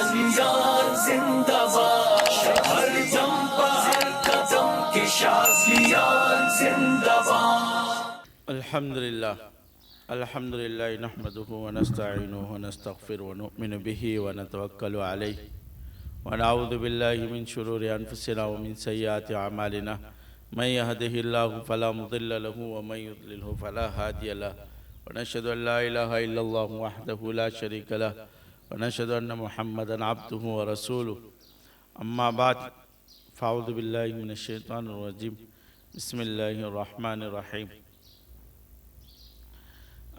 شازلیان زندہ باد، ہر دم ہر قدم کے شازلیان زندہ باد۔ الحمد للہ نحمده ونستعینه ونستغفر ونؤمن به ونتوکل علیہ ونعوذ باللہ من شرور انفسنا ومن سیئات اعمالنا من يهده الله فلا مضل له ومن يضلله فلا هادي له ونشهد ان لا اله الا الله وحده لا شريك له ونشهد ان محمدا عبده ورسوله اما بعد فاعوذ باللہ من الشیطان الرجیم بسم اللہ الرحمن الرحیم۔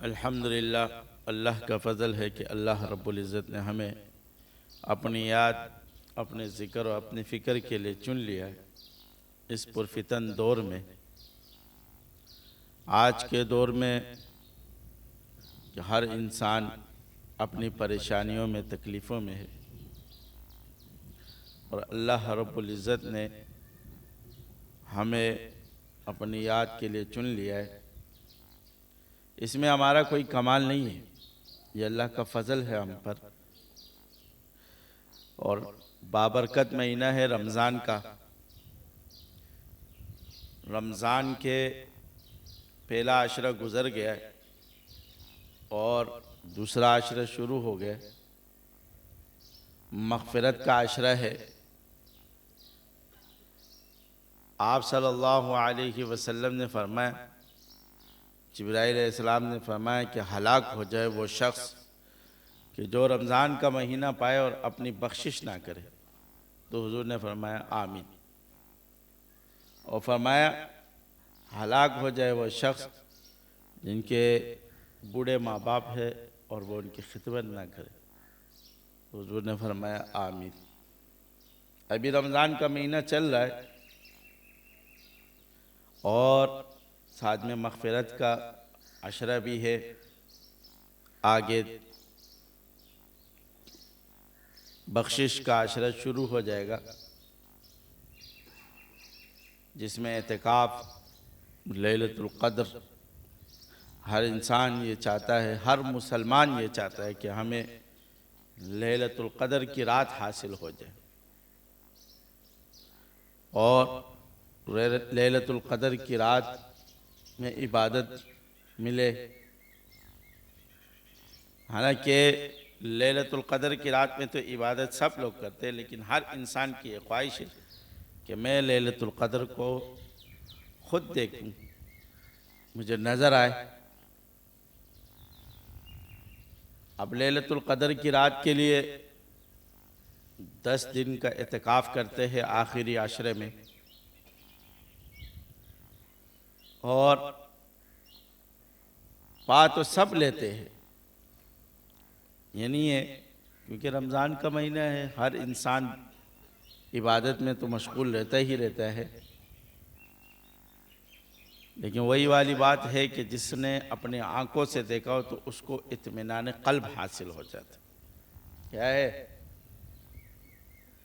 الحمدللہ، اللہ کا فضل ہے کہ اللہ رب العزت نے ہمیں اپنی یاد، اپنے ذکر اور اپنی فکر کے لیے چن لیا ہے اس پرفتن دور میں۔ آج کے دور میں کہ ہر انسان اپنی پریشانیوں میں، تکلیفوں میں ہے، اور اللہ رب العزت نے ہمیں اپنی یاد کے لیے چن لیا ہے۔ اس میں ہمارا کوئی کمال نہیں ہے، یہ اللہ کا فضل ہے ہم پر۔ اور بابرکت مہینہ ہے رمضان کا۔ رمضان کے پہلا عشرہ گزر گیا ہے اور دوسرا عشرہ شروع ہو گیا۔ مغفرت کا عشرہ ہے۔ آپ صلی اللہ علیہ وسلم نے فرمایا، جبرائیل علیہ السلام نے فرمایا کہ ہلاک ہو جائے وہ شخص کہ جو رمضان کا مہینہ پائے اور اپنی بخشش نہ کرے۔ تو حضور نے فرمایا آمین، اور فرمایا ہلاک ہو جائے وہ شخص جن کے بوڑھے ماں باپ ہے اور وہ ان کی خدمت نہ کرے۔ حضور نے فرمایا آمین۔ ابھی رمضان کا مہینہ چل رہا ہے اور ساتھ میں مغفرت کا عشرہ بھی ہے۔ آگے بخشش کا عشرہ شروع ہو جائے گا، جس میں اعتکاف، لیلۃ القدر، ہر انسان یہ چاہتا ہے، ہر مسلمان یہ چاہتا ہے کہ ہمیں لیلۃ القدر کی رات حاصل ہو جائے اور لیلۃ القدر کی رات میں عبادت ملے۔ حالانکہ لیلۃ القدر کی رات میں تو عبادت سب لوگ کرتے ہیں، لیکن ہر انسان کی یہ خواہش ہے کہ میں لیلۃ القدر کو خود دیکھوں، مجھے نظر آئے۔ اب لیلۃ القدر کی رات کے لیے 10 دن کا اعتکاف کرتے ہیں آخری عشرے میں، اور پا تو سب لیتے ہیں۔ یہ نہیں ہے، کیونکہ رمضان کا مہینہ ہے، ہر انسان عبادت میں تو مشغول رہتا ہی رہتا ہے، لیکن وہی والی بات ہے کہ جس نے اپنے آنکھوں سے دیکھا ہو تو اس کو اطمینان قلب حاصل ہو جاتا ہے۔ کیا ہے؟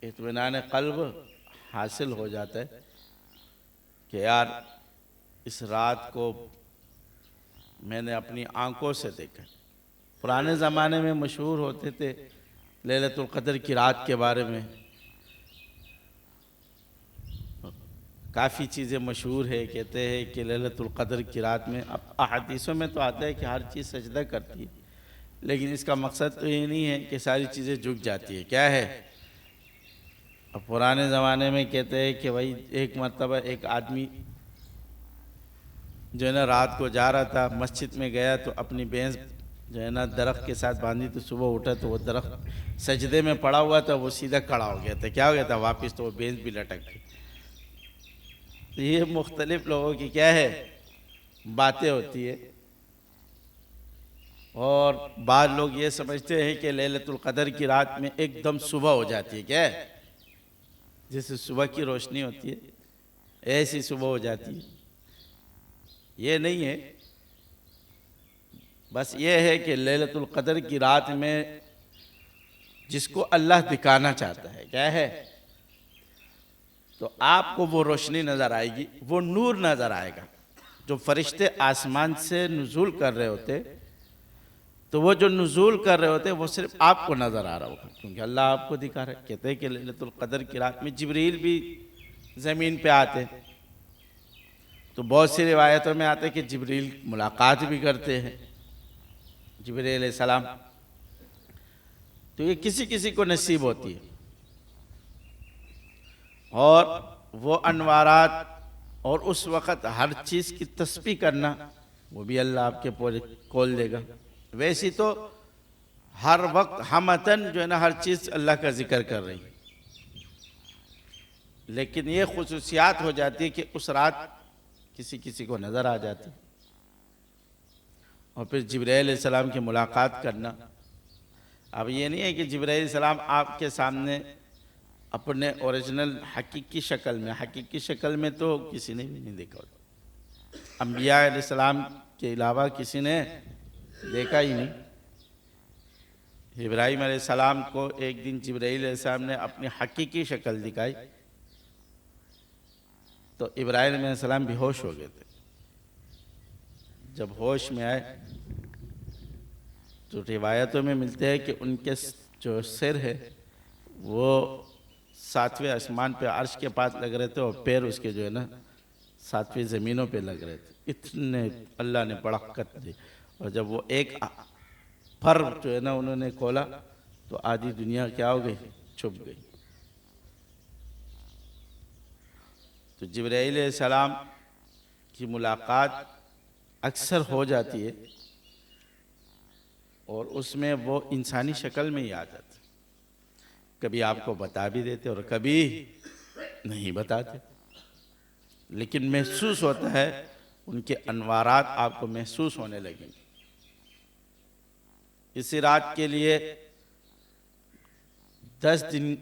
اطمینان قلب حاصل ہو جاتا ہے کہ یار اس رات کو میں نے اپنی آنکھوں سے دیکھا۔ پرانے زمانے میں مشہور ہوتے تھے لیلۃ القدر کی رات کے بارے میں، کافی چیزیں مشہور ہے، کہتے ہیں کہ لیلۃ القدر کی رات میں، اب احادیثوں میں تو آتا ہے کہ ہر چیز سجدہ کرتی ہے، لیکن اس کا مقصد تو یہ نہیں ہے کہ ساری چیزیں جھک جاتی ہے۔ کیا ہے؟ اب پرانے زمانے میں کہتے ہیں کہ بھائی ایک مرتبہ ایک آدمی جو ہے نا رات کو جا رہا تھا، مسجد میں گیا تو اپنی بھینس جو ہے نا درخت کے ساتھ باندھی، تو صبح اٹھا تو وہ درخت سجدے میں پڑا ہوا تھا، وہ سیدھا کھڑا ہو گیا تھا۔ کیا ہو گیا تھا؟ واپس تو وہ بھینس بھی لٹک گئی۔ تو یہ مختلف لوگوں کی کیا ہے باتیں ہوتی ہے، اور بعض لوگ یہ سمجھتے ہیں کہ لیلۃ القدر کی رات میں ایک دم صبح ہو جاتی ہے۔ کیا ہے؟ جیسے صبح کی روشنی ہوتی ہے ایسی صبح ہو جاتی ہے۔ یہ نہیں ہے، بس یہ ہے کہ لیلۃ القدر کی رات میں جس کو اللہ دکھانا چاہتا ہے، کیا ہے، تو آپ کو وہ روشنی نظر آئے گی، وہ نور نظر آئے گا۔ جو فرشتے آسمان سے نزول کر رہے ہوتے تو وہ جو نزول کر رہے ہوتے وہ صرف آپ کو نظر آ رہا ہوگا، کیونکہ اللہ آپ کو دکھا رہا ہے۔ کہتے ہیں کہ لیلۃ القدر کی رات میں جبریل بھی زمین پہ آتے، تو بہت سی روایتوں میں آتے کہ جبریل ملاقات بھی کرتے ہیں، جبریل علیہ السلام۔ تو یہ کسی کسی کو نصیب ہوتی ہے، اور وہ انوارات اور اس وقت ہر چیز کی تسبیح کرنا وہ بھی اللہ آپ کے پورے کھول دے گا۔ ویسی تو ہر وقت ہمتن جو ہے نا ہر چیز اللہ کا ذکر کر رہی ہے، لیکن یہ خصوصیات ہو جاتی ہے کہ اس رات کسی کسی کو نظر آ جاتی، اور پھر جبرائیل علیہ السلام کی ملاقات کرنا۔ اب یہ نہیں ہے کہ جبرائیل علیہ السلام آپ کے سامنے اپنے اوریجنل حقیقی شکل میں تو کسی نے بھی نہیں دیکھا ہوتا، انبیاء علیہ السلام کے علاوہ کسی نے دیکھا ہی نہیں۔ ابراہیم علیہ السلام کو ایک دن جبرائیل علیہ السلام نے اپنی حقیقی شکل دکھائی تو ابراہیم علیہ السلام بے ہوش ہو گئے تھے۔ جب ہوش میں آئے تو روایتوں میں ملتے ہیں کہ ان کے جو سر ہے وہ 7ویں آسمان پہ عرش کے پاس لگ رہے تھے، اور پیر اس کے جو ہے نا 7ویں زمینوں پہ لگ رہے تھے، اتنے اللہ نے برکت دی۔ اور جب وہ ایک پر جو ہے نا انہوں نے کھولا تو آدھی دنیا کیا ہو گئی، چھپ گئی۔ تو جبرائیل علیہ السلام کی ملاقات اکثر ہو جاتی ہے، اور اس میں وہ انسانی شکل میں ہی آ جاتے، کبھی آپ کو بتا بھی دیتے اور کبھی نہیں بتاتے، لیکن محسوس ہوتا ہے، ان کے انوارات آپ کو محسوس ہونے لگیں گے۔ اسی رات کے لیے 10 دن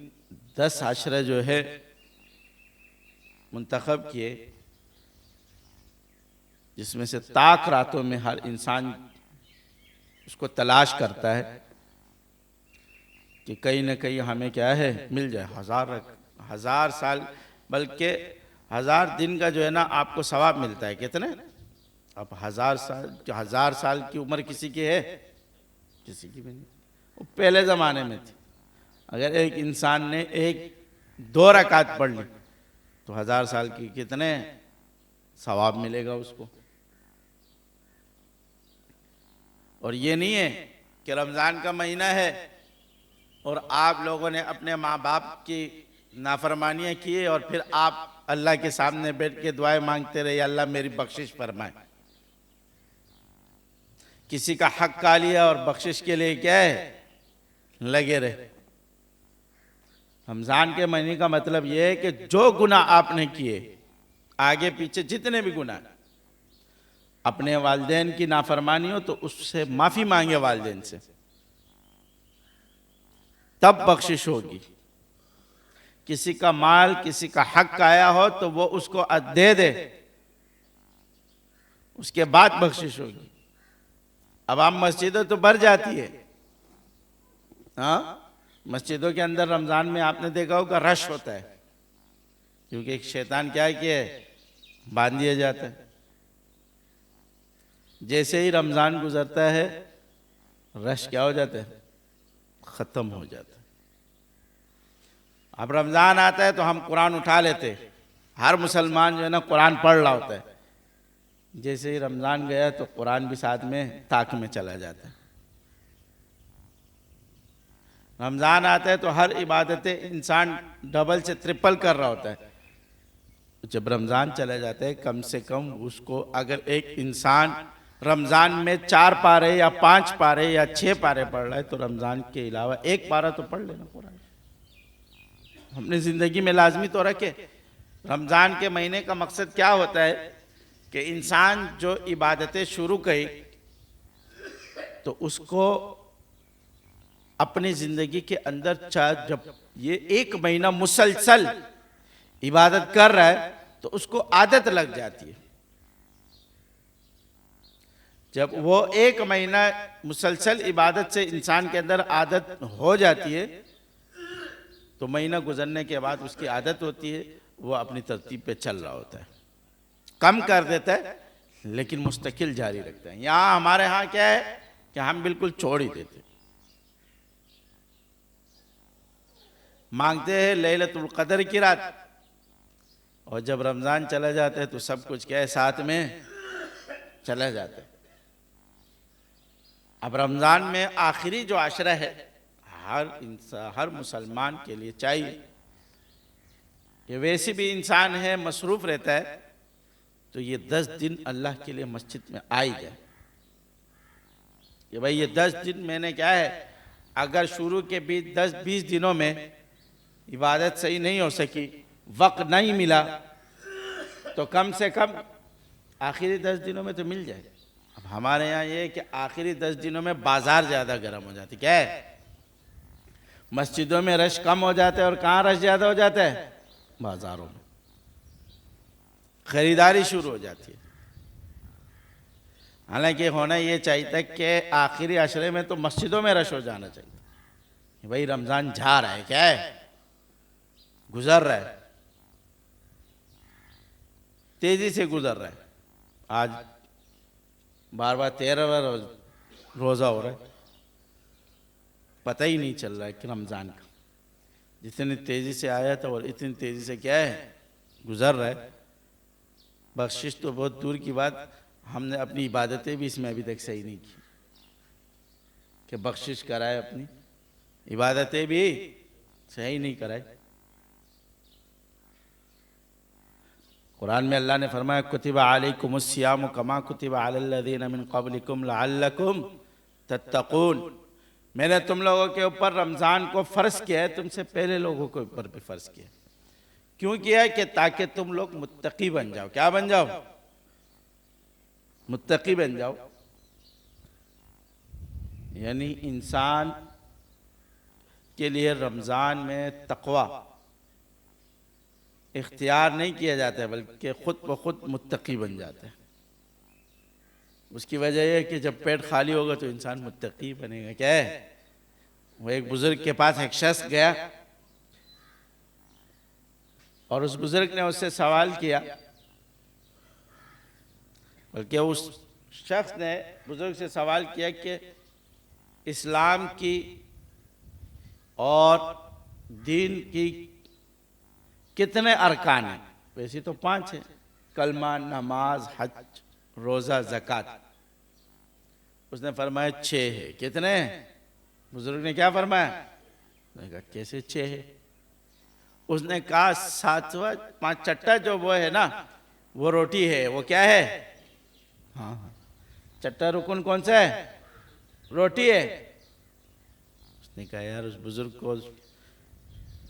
10 عشرہ جو ہے منتخب کیے، جس میں سے طاق راتوں میں ہر انسان اس کو تلاش کرتا ہے کہ کہیں نہ کہیں ہمیں کیا ہے مل جائے۔ 1000 سال بلکہ 1000 دن کا جو ہے نا آپ کو ثواب ملتا ہے۔ کتنے؟ اب 1000 سال کی عمر کسی کی ہے؟ کسی کی بھی نہیں۔ وہ پہلے زمانے میں تھی، اگر ایک انسان نے 2 رکعت پڑھ لی تو 1000 سال کی کتنے ثواب ملے گا اس کو۔ اور یہ نہیں ہے کہ رمضان کا مہینہ ہے اور آپ لوگوں نے اپنے ماں باپ کی نافرمانیاں کیے اور پھر آپ اللہ کے سامنے بیٹھ کے دعائیں مانگتے رہے، یا اللہ میری بخشش فرمائے۔ کسی کا حق کھا لیا اور بخشش کے لیے کیا ہے لگے رہے۔ رمضان کے مہینے کا مطلب یہ ہے کہ جو گناہ آپ نے کیے، آگے پیچھے جتنے بھی گناہ، اپنے والدین کی نافرمانی ہو تو اس سے معافی مانگے والدین سے، تب بخشش ہوگی۔ کسی کا مال، کسی کا حق آیا ہو تو وہ اس کو دے دے، اس کے بعد بخشش ہوگی۔ اب آپ مسجدوں تو بھر جاتی ہے، ہاں مسجدوں کے اندر رمضان میں آپ نے دیکھا ہوگا رش ہوتا ہے، کیونکہ ایک شیطان کیا ہے کہ باندھ دیا جاتا ہے۔ جیسے ہی رمضان گزرتا ہے رش کیا ہو جاتا ہے، ختم ہو جاتا ہے۔ اب رمضان آتا ہے تو ہم قرآن اٹھا لیتے، ہر مسلمان جو ہے نا قرآن پڑھ رہا ہوتا ہے۔ جیسے ہی رمضان گیا تو قرآن بھی ساتھ میں طاق میں چلا جاتا ہے۔ رمضان آتا ہے تو ہر عبادتیں انسان ڈبل سے ٹرپل کر رہا ہوتا ہے۔ جب رمضان چلا جاتا ہے کم سے کم اس کو، اگر ایک انسان رمضان میں 4 پارے یا 5 پارے یا 6 پارے پڑھ رہا ہے تو رمضان کے علاوہ 1 پارہ تو پڑھ لینا قرآن۔ اپنی زندگی میں لازمی تو رکھے۔ رمضان کے مہینے کا مقصد کیا ہوتا ہے کہ انسان جو عبادتیں شروع کی تو اس کو اپنی زندگی کے اندر جب یہ 1 مہینہ مسلسل عبادت کر رہا ہے تو اس کو عادت لگ جاتی ہے۔ جب وہ 1 مہینہ مسلسل عبادت سے انسان کے اندر عادت ہو جاتی ہے تو مہینہ گزرنے کے بعد اس کی عادت ہوتی ہے، وہ اپنی ترتیب پہ چل رہا ہوتا ہے، کم کر دیتا ہے لیکن مستقل جاری رکھتا ہے۔ یہاں ہمارے ہاں کیا ہے کہ ہم بالکل چھوڑ ہی دیتے. مانگتے ہیں لیلۃ القدر کی رات، اور جب رمضان چلا جاتا ہے تو سب کچھ کیا ہے ساتھ میں چلا جاتا ہے. اب رمضان میں آخری جو عشرہ ہے، ہر مسلمان کے لیے چاہیے کہ ویسے بھی انسان ہے مصروف رہتا ہے تو یہ 10 دن اللہ کے لیے مسجد میں آئی جائے کہ بھئی یہ 10 دن میں نے کیا ہے، اگر شروع کے 10-20 دنوں میں عبادت صحیح نہیں ہو سکی، وقت نہیں ملا، تو کم سے کم آخری 10 دنوں میں تو مل جائے. اب ہمارے یہاں یہ ہے کہ آخری 10 دنوں میں بازار زیادہ گرم ہو جاتی. کیا ہے؟ مسجدوں میں رش کم ہو جاتا ہے، اور کہاں رش زیادہ ہو جاتا ہے؟ بازاروں میں خریداری شروع ہو جاتی ہے. حالانکہ ہونا یہ چاہیے تھا کہ آخری عشرے میں تو مسجدوں میں رش ہو جانا چاہیے کہ بھئی رمضان جا رہا ہے، کیا ہے، گزر رہا ہے، تیزی سے گزر رہا ہے. آج بار 13واں روزہ ہو رہا ہے، پتہ ہی نہیں چل رہا ہے کہ رمضان کا جتنی تیزی سے آیا تھا اور اتنی تیزی سے کیا ہے گزر رہا ہے. بخشش تو بہت دور کی بات، ہم نے اپنی عبادتیں بھی اس میں ابھی تک صحیح نہیں کی کہ بخشش کرائے، اپنی عبادتیں بھی صحیح نہیں کرائے. قرآن میں اللہ نے فرمایا کتب علیکم الصیام کما کتب علی الذین من قبلکم لعلکم تتقون. میں نے تم لوگوں کے اوپر رمضان کو فرض کیا ہے، تم سے پہلے لوگوں کے اوپر بھی فرض کیا ہے. کیوں کیا ہے؟ کہ تاکہ تم لوگ متقی بن جاؤ. کیا بن جاؤ؟ متقی بن جاؤ. یعنی انسان کے لیے رمضان میں تقوی اختیار نہیں کیا جاتا ہے، بلکہ خود بخود متقی بن جاتا ہے. اس کی وجہ یہ ہے کہ جب پیٹ خالی ہوگا تو انسان متقی بنے گا. کیا ہے؟ وہ ایک بزرگ کے پاس ایک شخص گیا اور اس بزرگ نے اس سے سوال کیا، بلکہ اس شخص نے بزرگ سے سوال کیا کہ اسلام کی اور دین کی کتنے ارکان ہیں؟ ویسے تو 5 ہیں، کلمہ، نماز، حج، روزہ، زکوٰۃ. اس نے فرمایا 6 ہے. کتنے ہیں؟ بزرگ نے کیا فرمایا؟ اس نے کہا کیسے 6 ہے؟ اس نے کہا 7واں 6واں جو وہ ہے نا، وہ روٹی ہے. وہ کیا ہے؟ ہاں 6واں رکن کون سا ہے؟ روٹی ہے. اس نے کہا یار، اس بزرگ کو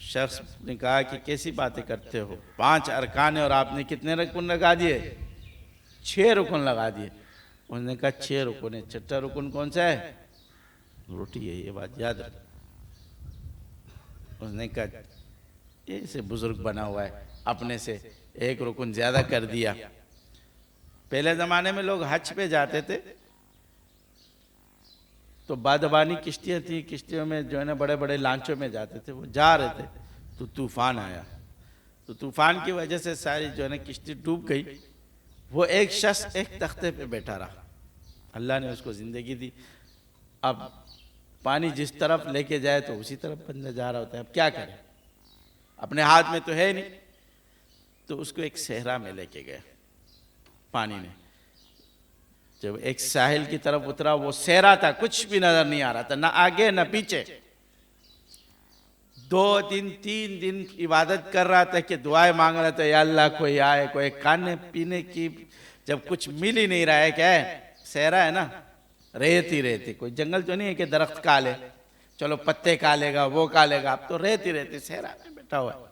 شخص نے کہا کہ کیسی باتیں کرتے ہو، 5 ارکان ہیں اور آپ نے کتنے رکن لگا دیے؟ 6 رکن لگا دیے. اس نے کہا 6 رکن ہے، 6واں رکن کون سا ہے؟ روٹی ہے. یہ بات یاد رکھ. اس نے کہا ایسے بزرگ بنا ہوا ہے، اپنے سے 1 رکن زیادہ کر دیا. پہلے زمانے میں لوگ حج پہ جاتے تھے تو بادبانی کشتیاں تھیں، کشتیوں میں جو ہے نا بڑے بڑے لانچوں میں جاتے تھے. وہ جا رہے تھے تو طوفان آیا، تو طوفان کی وجہ سے ساری جو ہے نا کشتی ڈوب گئی. وہ ایک شخص ایک تختے پہ بیٹھا رہا، اللہ نے اس کو زندگی دی. اب پانی جس طرف لے کے جائے تو اسی طرف بندہ جا رہا ہوتا ہے. اب کیا کرے؟ اپنے ہاتھ میں تو ہے نہیں. تو اس کو ایک صحرا میں لے کے گئے پانی میں. جب ایک ساحل کی طرف اترا، وہ صحرا تھا، کچھ بھی نظر نہیں آ رہا تھا، نہ آگے نہ پیچھے. 2 دن 3 دن عبادت کر رہا تھا کہ دعائیں مانگ رہا تھا، یا اللہ کوئی آئے، کوئی کھانے پینے کی جب کچھ مل ہی نہیں رہا ہے. کیا ہے؟ صحرا ہے نا، ریت ہی ریت. کوئی جنگل تو نہیں ہے کہ درخت کھا لے، چلو پتے کھا لے گا، وہ کھا لے گا. اب تو ریت ہی ریت، صحرا میں بیٹھا ہوا ہے.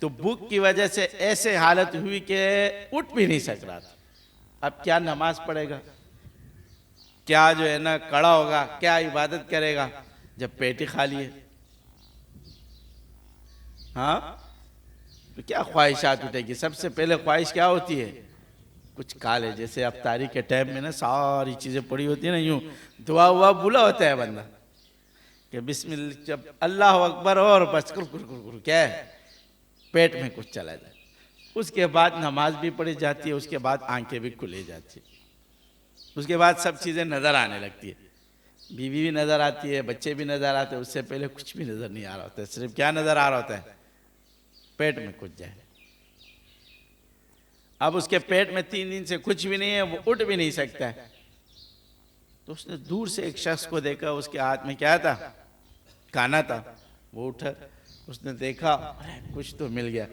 تو بھوک کی وجہ سے ایسے حالت ہوئی کہ اٹھ بھی نہیں سک رہا تھا. اب کیا نماز پڑھے گا، کیا جو ہے نا کھڑا ہوگا، کیا عبادت کرے گا جب پیٹ ہی خالی ہے؟ ہاں، تو کیا خواہشات اٹھے گی؟ سب سے پہلے خواہش کیا ہوتی ہے؟ کچھ کھا لے. جیسے افطاری کے ٹائم میں نا ساری چیزیں پڑی ہوتی ہیں نا، یوں دعا ہوا بھولا ہوتا ہے بندہ کہ بسم اللہ، جب اللہ اکبر اور بس کیا ہے پیٹ میں کچھ چلا جائے. اس کے بعد نماز بھی پڑھی جاتی ہے، اس کے بعد آنکھیں بھی کھلی جاتی ہیں. اس کے بعد سب چیزیں نظر آنے لگتی ہے، بیوی بھی نظر آتی ہے، بچے بھی نظر آتے ہیں، اس سے پہلے کچھ بھی نظر نہیں آ رہا ہوتا ہے، صرف کیا نظر آ رہا ہوتا ہے؟ پیٹ میں کچھ جائے۔ اب اس کے پیٹ میں 3 دن سے کچھ بھی نہیں ہے، وہ اٹھ بھی نہیں سکتا ہے، تو اس نے دور سے ایک شخص کو دیکھا، اس کے ہاتھ میں کیا تھا؟ کھانا تھا۔ وہ اٹھا، اس نے دیکھا، کچھ تو مل گیا۔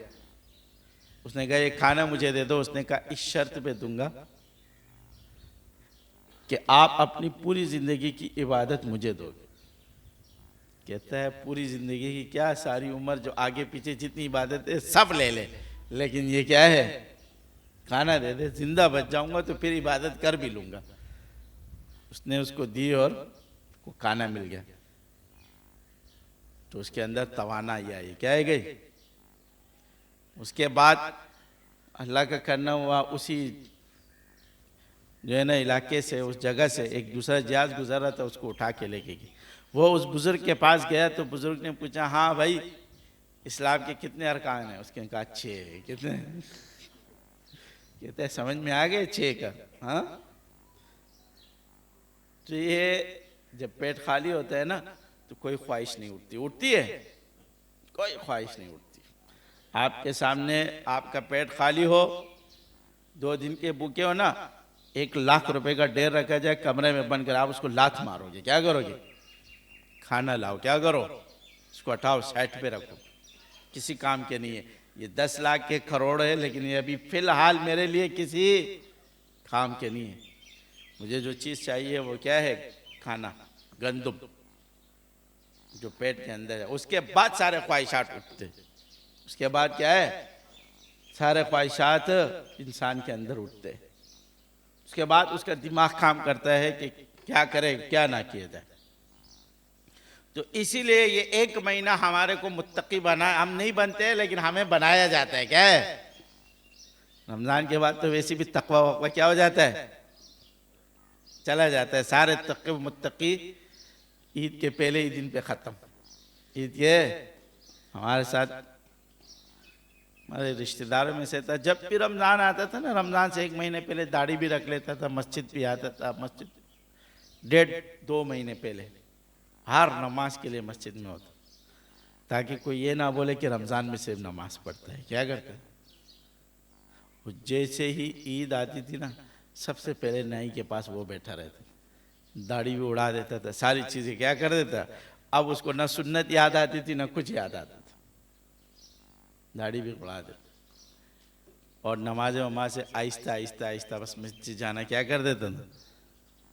اس نے کہا یہ کھانا مجھے دے دو۔ اس نے کہا اس شرط پہ دوں گا کہ آپ اپنی پوری زندگی کی عبادت مجھے دو گے۔ کہتا ہے پوری زندگی کی کیا، ساری عمر جو آگے پیچھے جتنی عبادت ہے سب لے لے، لیکن یہ کیا ہے؟ کھانا دے دے، زندہ بچ جاؤں گا تو پھر عبادت کر بھی لوں گا۔ اس نے اس کو دی اور کو کھانا مل گیا، تو اس کے اندر توانائی آئی، کیا ہے گئی؟ اس کے بعد اللہ کا کرنا ہوا، اسی جو ہے نا علاقے سے، اس جگہ سے ایک دوسرا جہاز گزر رہا تھا، اس کو اٹھا کے لے کے گئی۔ وہ اس بزرگ کے پاس گیا تو بزرگ نے پوچھا ہاں بھائی اسلام کے کتنے ارکان ہیں؟ اس نے کہا 6۔ کتنے؟ کہتے ہیں سمجھ میں آ گئے 6 کا؟ ہاں، تو یہ جب پیٹ خالی ہوتا ہے نا تو کوئی خواہش نہیں اٹھتی، اٹھتی ہے؟ کوئی خواہش نہیں اٹھتی۔ آپ کے سامنے آپ کا پیٹ خالی ہو، 2 دن کے بھوکے ہو نا، 1,00,000 روپے کا ڈیر رکھا جائے کمرے میں بند کر، آپ اس کو لات مارو گے، کیا کرو گے؟ کھانا لاؤ، کیا کرو؟ اس کو ہٹاؤ، سائٹ پہ رکھو، کسی کام کے نہیں ہے۔ یہ 10 لاکھ کے کروڑ ہے، لیکن یہ ابھی فی الحال میرے لیے کسی کام کے نہیں ہے۔ مجھے جو چیز چاہیے وہ کیا ہے؟ کھانا، گندم جو پیٹ کے اندر ہے۔ اس کے بعد سارے خواہشات اٹھتے، اس کے بعد کیا ہے؟ سارے خواہشات انسان کے اندر اٹھتے، اس کے بعد اس کا دماغ کام کرتا ہے کہ کیا کرے کیا نہ کیا جائے۔ تو اسی لیے یہ 1 مہینہ ہمارے کو متقی بنا، ہم نہیں بنتے لیکن ہمیں بنایا جاتا ہے، کیا ہے؟ رمضان کے بعد تو ویسے بھی تقوی وقوی کیا ہو جاتا ہے؟ چلا جاتا ہے، سارے تقوی متقی عید کے پہلے ہی دن پہ ختم۔ عید کے ہمارے ساتھ ہمارے رشتہ داروں میں سے تھا، جب بھی رمضان آتا تھا نا، رمضان سے 1 مہینے پہلے داڑھی بھی رکھ لیتا تھا، مسجد بھی آتا تھا، مسجد 1.5-2 مہینے پہلے ہر نماز کے لیے مسجد میں ہوتا، تاکہ کوئی یہ نہ بولے کہ رمضان میں صرف نماز پڑھتا ہے۔ کیا کرتا ہے؟ جیسے ہی عید آتی تھی نا، سب سے پہلے نائی کے پاس وہ بیٹھا رہتا، داڑھی بھی اڑا دیتا تھا، ساری چیزیں کیا کر دیتا۔ اب اس کو نہ سنت یاد آتی تھی نہ کچھ یاد آتا تھا، داڑھی بھی اڑا دیتا، اور نماز وماز سے آہستہ آہستہ آہستہ بس مسجد جانا کیا کر دیتا نا،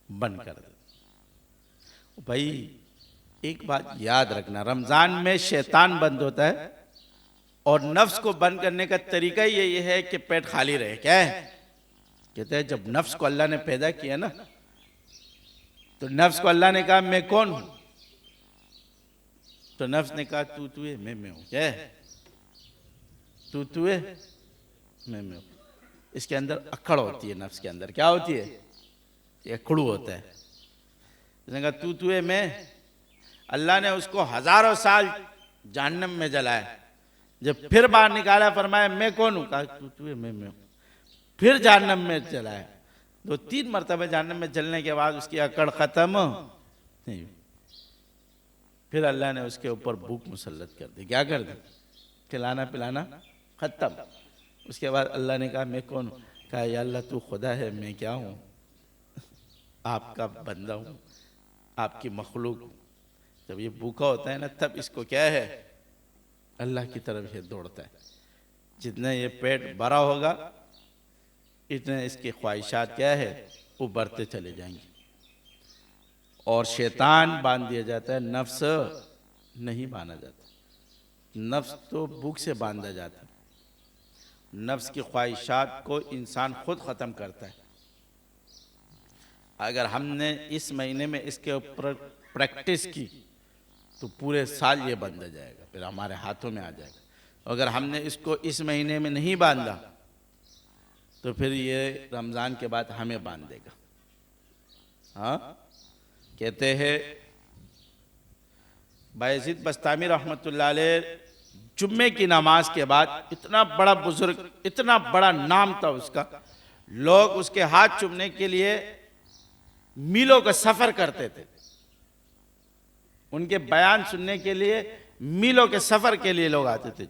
بند کر دیتا۔ بھائی ایک بات یاد رکھنا، رمضان میں شیطان بند ہوتا ہے، اور نفس کو بند کرنے کا طریقہ یہ ہے کہ پیٹ خالی رہے۔ کیا ہے؟ کہتے ہیں جب نفس کو اللہ نے پیدا کیا نا، تو نفس کو اللہ نے کہا میں کون ہوں؟ تو نفس نے کہا تو ہے، میں ہوں۔ کیا ہے؟ تو ہے، میں ہوں۔ اس کے اندر اکڑ ہوتی ہے، نفس کے اندر کیا ہوتی ہے؟ یہ اکڑو ہوتا ہے۔ اس نے کہا تو ہے، میں۔ اللہ نے اس کو ہزاروں سال جہنم میں جلایا، جب پھر باہر نکالا فرمایا میں کون ہوں؟ کہا تو ہے، میں ہوں۔ پھر جہنم میں جلایا، 2-3 مرتبہ جہنم میں جلنے کے بعد اس کی اکڑ ختم نہیں ہوئی۔ پھر اللہ نے اس کے اوپر بھوک مسلط کر دی، کیا کر دی؟ کھلانا پلانا ختم۔ اس کے بعد اللہ نے کہا میں کون ہوں؟ کہا یا اللہ تو خدا ہے، میں کیا ہوں؟ آپ کا بندہ ہوں، آپ کی مخلوق ہوں۔ جب یہ بھوکا ہوتا ہے نا، تب اس کو کیا ہے؟ اللہ کی طرف یہ دوڑتا ہے۔ جتنا یہ پیٹ بھرا ہوگا اتنے اس کی خواہشات کیا ہے؟ وہ بڑھتے چلے جائیں گے، اور شیطان باندھ دیا جاتا ہے، نفس نہیں باندھا جاتا۔ نفس تو بھوک سے باندھا جاتا ہے، نفس کی خواہشات کو انسان خود ختم کرتا ہے۔ اگر ہم نے اس مہینے میں اس کے اوپر پریکٹس کی تو پورے سال یہ بندھ جائے گا، پھر ہمارے ہاتھوں میں آ جائے گا۔ اگر ہم نے اس کو اس مہینے میں نہیں باندھا تو پھر یہ رمضان کے بعد ہمیں باندھ دے گا۔ ہاں، کہتے ہیں بایزید بستامی رحمت اللہ علیہ، جمعے کی نماز کے بعد، اتنا بڑا بزرگ، اتنا بڑا نام تھا اس کا، لوگ اس کے ہاتھ چومنے کے لیے میلوں کا سفر کرتے تھے، ان کے بیان سننے کے لیے میلوں کے سفر کے لیے لوگ آتے تھے۔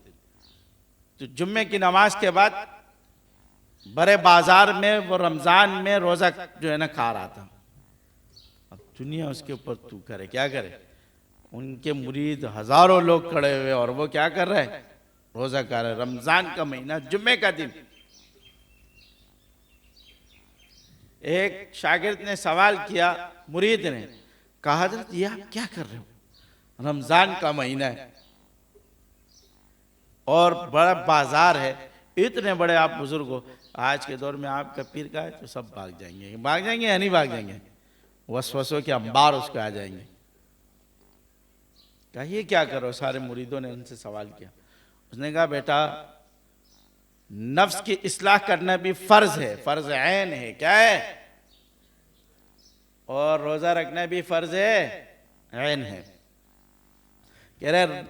تو جمعے کی نماز کے بعد بڑے بازار میں وہ رمضان میں روزہ جو ہے نا کھا رہا تھا۔ اب دنیا اس کے اوپر تو کرے کیا کرے، ان کے مرید ہزاروں لوگ کھڑے ہوئے اور وہ کیا کر رہے، روزہ کھا رہے، رمضان کا مہینہ، جمعے کا دن۔ ایک شاگرد نے سوال کیا، مرید نے کہا، حضرت یہ آپ کیا کر رہے ہو، رمضان کا مہینہ ہے اور بڑا بازار ہے، اتنے بڑے آپ بزرگ ہو، آج کے دور میں آپ کا پیر کا ہے تو سب بھاگ جائیں گے یا نہیں بھاگ جائیں گے، وسوسوں کے انبار اس کو آ جائیں گے۔ کہا یہ کیا کرو، سارے مریدوں نے ان سے سوال کیا۔ اس نے کہا بیٹا، نفس کی اصلاح کرنا بھی فرض ہے، فرض عین ہے، کیا ہے، اور روزہ رکھنا بھی فرض عین ہے۔ کہہ رہے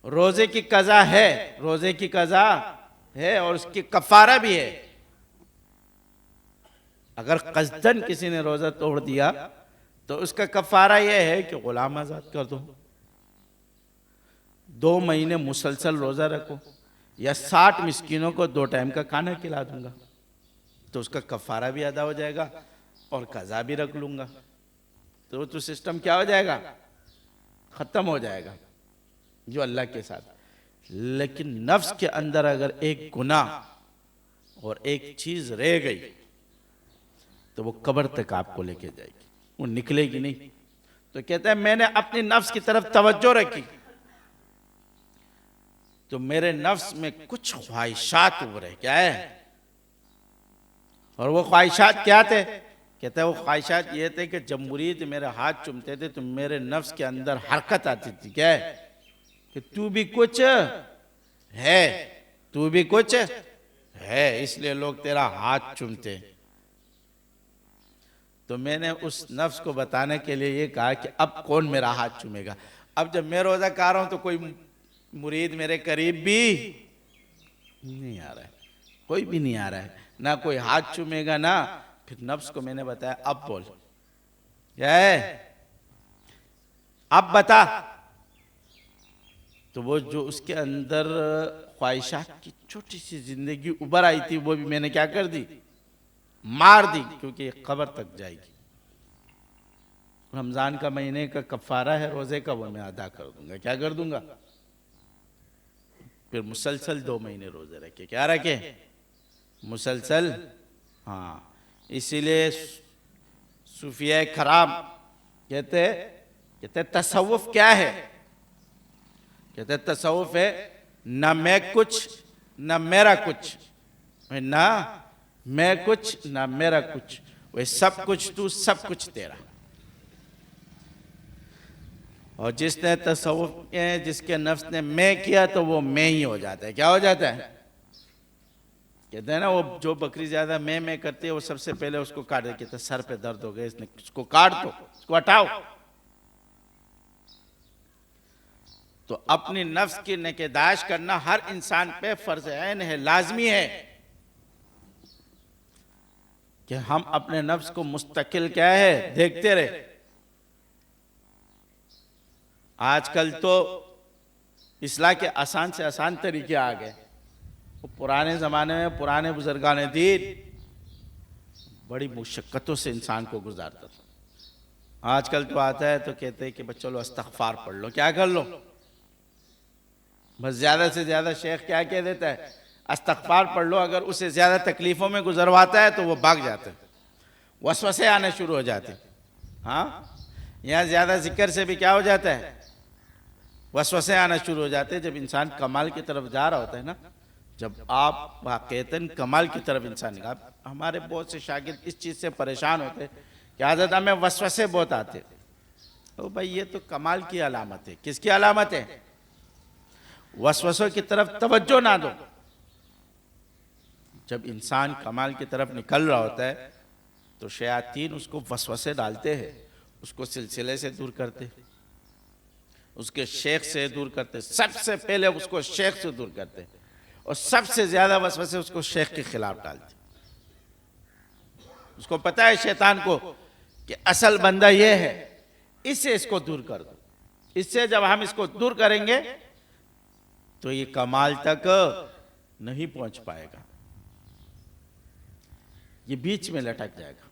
روزے کی قضا ہے، روزے کی قضا ہے اور اس کی کفارہ بھی ہے۔ اگر قصدن کسی نے روزہ توڑ دیا تو اس کا کفارہ یہ ہے کہ غلام آزاد کر دو، 2 مہینے مسلسل روزہ رکھو، یا 60 مسکینوں کو 2 ٹائم کا کھانا کھلا دوں گا، تو اس کا کفارہ بھی ادا ہو جائے گا اور قضا بھی رکھ لوں گا، تو سسٹم کیا ہو جائے گا، ختم ہو جائے گا جو اللہ کے ساتھ۔ لیکن نفس کے اندر اگر ایک گناہ اور ایک چیز رہ گئی تو وہ قبر تک آپ کو لے کے جائے گی، وہ نکلے گی نہیں۔ تو کہتا ہے میں نے اپنی نفس کی طرف توجہ رکھی تو میرے نفس میں کچھ خواہشات ابھرے، کیا ہے، اور وہ خواہشات کیا تھے، کہتا ہے وہ خواہشات یہ تھے کہ جب مرید میرے ہاتھ چومتے تھے تو میرے نفس کے اندر حرکت آتی تھی، کیا ہے، کہ تو بھی کچھ ہے، تو بھی کچھ ہے، اس لیے لوگ تیرا ہاتھ چومتے۔ تو میں نے اس نفس کو بتانے کے لیے یہ کہا کہ اب کون میرا ہاتھ چومے گا، اب جب میں روزہ کھا رہا ہوں تو کوئی مرید میرے قریب بھی نہیں آ رہا ہے، کوئی بھی نہیں آ رہا ہے، نہ کوئی ہاتھ چومے گا، نہ پھر نفس کو میں نے بتایا اب بول، کیا ہے، اب بتا۔ تو وہ جو اس کے اندر خواہشات کی چھوٹی سی زندگی ابھر آئی تھی وہ بھی میں نے کیا کر دی، مار دی، کیونکہ یہ قبر تک جائے گی۔ رمضان کا مہینے کا کفارہ ہے روزے کا، وہ میں ادا کر دوں گا، کیا کر دوں گا، پھر مسلسل 2 مہینے روزے رکھے، کیا رکھے، مسلسل۔ ہاں، اسی لیے صوفیہ کرام کہتے تصوف کیا ہے، کہتے تصوف ہے نہ میں کچھ نہ میرا کچھ، نہ میں کچھ نہ میرا کچھ، وہ سب کچھ تو سب کچھ تیرا۔ اور جس نے تصوف کیا، جس کے نفس نے میں کیا تو وہ میں ہی ہو جاتا ہے، کیا ہو جاتا ہے، کہتے ہیں نا وہ جو بکری زیادہ میں کرتی ہے وہ سب سے پہلے اس کو کاٹ دے، کہتے ہیں سر پہ درد ہو گئے، اس کو کاٹ دو، اس کو ہٹاؤ۔ تو اپنی نفس کی نگہداشت کرنا ہر انسان پہ فرض عین ہے، لازمی ہے کہ ہم اپنے نفس کو مستقل کیا ہے دیکھتے رہے۔ آج کل تو اصلاح کے آسان سے آسان طریقے آ گئے، وہ پرانے زمانے میں پرانے بزرگان دین بڑی مشقتوں سے انسان کو گزارتا تھا۔ آج کل تو آتا ہے تو کہتے ہیں کہ بس چلو استغفار پڑھ لو، کیا کر لو، بس زیادہ سے زیادہ شیخ کیا کہہ دیتا ہے، استغفار پڑھ لو، اگر اسے زیادہ تکلیفوں میں گزرواتا ہے تو وہ بھاگ جاتا ہے، وسوسے آنے شروع ہو جاتے ہیں۔ ہاں، یہاں زیادہ ذکر سے بھی کیا ہو جاتا ہے، وسوسے آنا شروع ہو جاتے ہیں۔ جب انسان کمال کی طرف جا رہا ہوتا ہے نا، جب آپ واقعتاً کمال کی طرف انسان نگاہ، ہمارے بہت سے شاگرد اس چیز سے پریشان ہوتے ہیں کہ حضرت ہمیں وسوسے بہت آتے، تو بھائی یہ تو کمال کی علامت ہے۔ کس کی علامت ہے، وسوسوں کی طرف توجہ نہ دو۔ جب انسان کمال کی طرف نکل رہا ہوتا ہے تو شیاطین اس کو وسوسے ڈالتے ہیں، اس کو سلسلے سے دور کرتے، اس کے شیخ سے دور کرتے، سب سے پہلے اس کو شیخ سے دور کرتے، اور سب سے زیادہ وسوسے اس کو شیخ کے خلاف ڈالتے۔ اس کو پتا ہے شیطان کو کہ اصل بندہ یہ ہے، اس سے اس کو دور کر دو. اس سے جب ہم اس کو دور کریں گے تو یہ کمال تک نہیں پہنچ پائے گا، یہ بیچ میں لٹک جائے گا.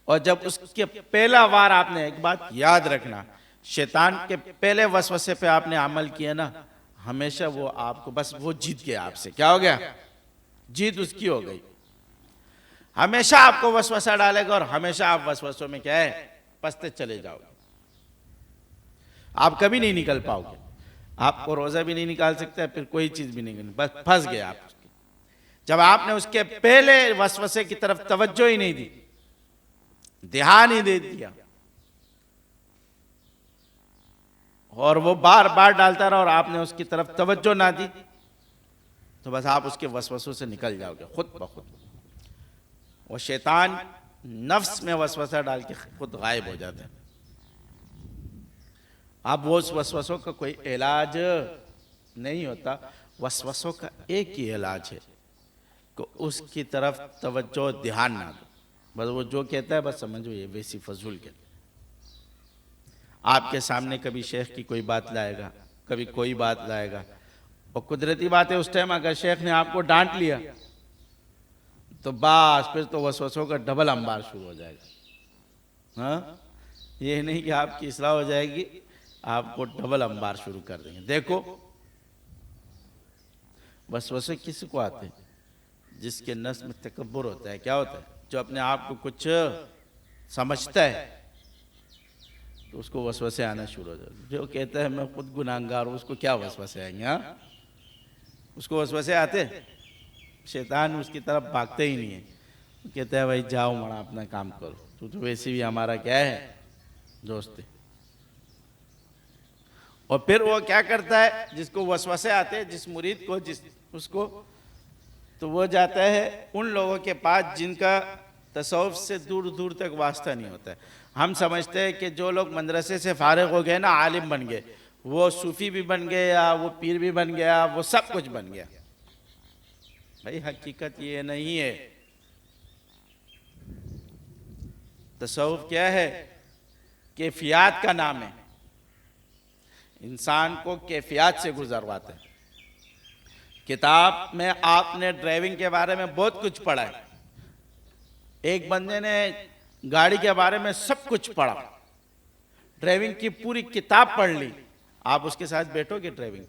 اور جب اس کے پہلا وار آپ نے ایک بات یاد رکھنا، شیطان کے پہلے وسوسے پہ آپ نے عمل کیا نا، ہمیشہ وہ آپ کو بس وہ جیت گیا آپ سے. کیا ہو گیا؟ جیت اس کی ہو گئی. ہمیشہ آپ کو وسوسہ ڈالے گا اور ہمیشہ آپ وسوسوں میں کیا ہے؟ پستے چلے جاؤ گے. آپ کبھی نہیں نکل پاؤ گے. آپ کو روزہ بھی نہیں نکال سکتے، پھر کوئی چیز بھی نہیں، بس پھنس گئے آپ. جب آپ نے اس کے پہلے وسوسے کی طرف توجہ ہی نہیں دی، دھیان ہی دے دیا، اور وہ بار بار ڈالتا رہا اور آپ نے اس کی طرف توجہ نہ دی، تو بس آپ اس کے وسوسوں سے نکل جاؤ گے خود بخود. وہ شیطان نفس میں وسوسہ ڈال کے خود غائب ہو جاتا ہے. اب وہ وسوسوں کا کوئی علاج نہیں ہوتا، وسوسوں کا ایک ہی علاج ہے کہ اس کی طرف توجہ دھیان نہ دو. بس وہ جو کہتا ہے بس سمجھو یہ ویسی فضول کہتا ہے. آپ کے سامنے کبھی شیخ کی کوئی بات لائے گا، کبھی کوئی بات لائے گا، اور قدرتی بات ہے اس ٹائم اگر شیخ نے آپ کو ڈانٹ لیا تو بس پھر تو وسوسوں کا ڈبل انبار شروع ہو جائے گا. ہاں، یہ نہیں کہ آپ کی اصلاح ہو جائے گی، آپ کو ڈبل انبار شروع کر دیں گے. دیکھو وسوسے کس کو آتے ہیں؟ جس کے نفس میں تکبر ہوتا ہے. کیا ہوتا ہے؟ جو اپنے آپ کو کچھ سمجھتا ہے تو اس کو وسوسے آنا شروع ہو جائے. جو کہتا ہے میں خود گناہگار ہوں، اس کو کیا وسوسے آئیں گے؟ اس کو وسوسے آتے؟ شیطان اس کی طرف بھاگتے ہی نہیں ہے. کہتا ہے بھائی جاؤ مڑا اپنا کام کرو، تو ویسے بھی ہمارا کیا ہے؟ دوست ہے. اور پھر وہ کیا کرتا ہے؟ جس کو وسوسے آتے ہیں، جس مرید کو، اس کو، تو وہ جاتا ہے ان لوگوں کے پاس جن کا تصوف سے دور دور تک واسطہ نہیں ہوتا ہے. ہم سمجھتے ہیں کہ جو لوگ مدرسے سے فارغ ہو گئے نا، عالم بن گئے، وہ صوفی بھی بن گئے، یا وہ پیر بھی بن گیا، وہ سب کچھ بن گیا. بھائی حقیقت یہ نہیں ہے. تصوف کیا ہے؟ کیفیات کا نام ہے. انسان کو کیفیات سے گزرواتا ہے. کتاب میں آپ نے ڈرائیونگ کے بارے میں بہت کچھ پڑھا ہے. ایک بندے نے گاڑی کے بارے میں سب کچھ پڑھا، ڈرائیونگ کی پوری کتاب پڑھ لی. آپ اس کے ساتھ بیٹھو گے ڈرائیونگ،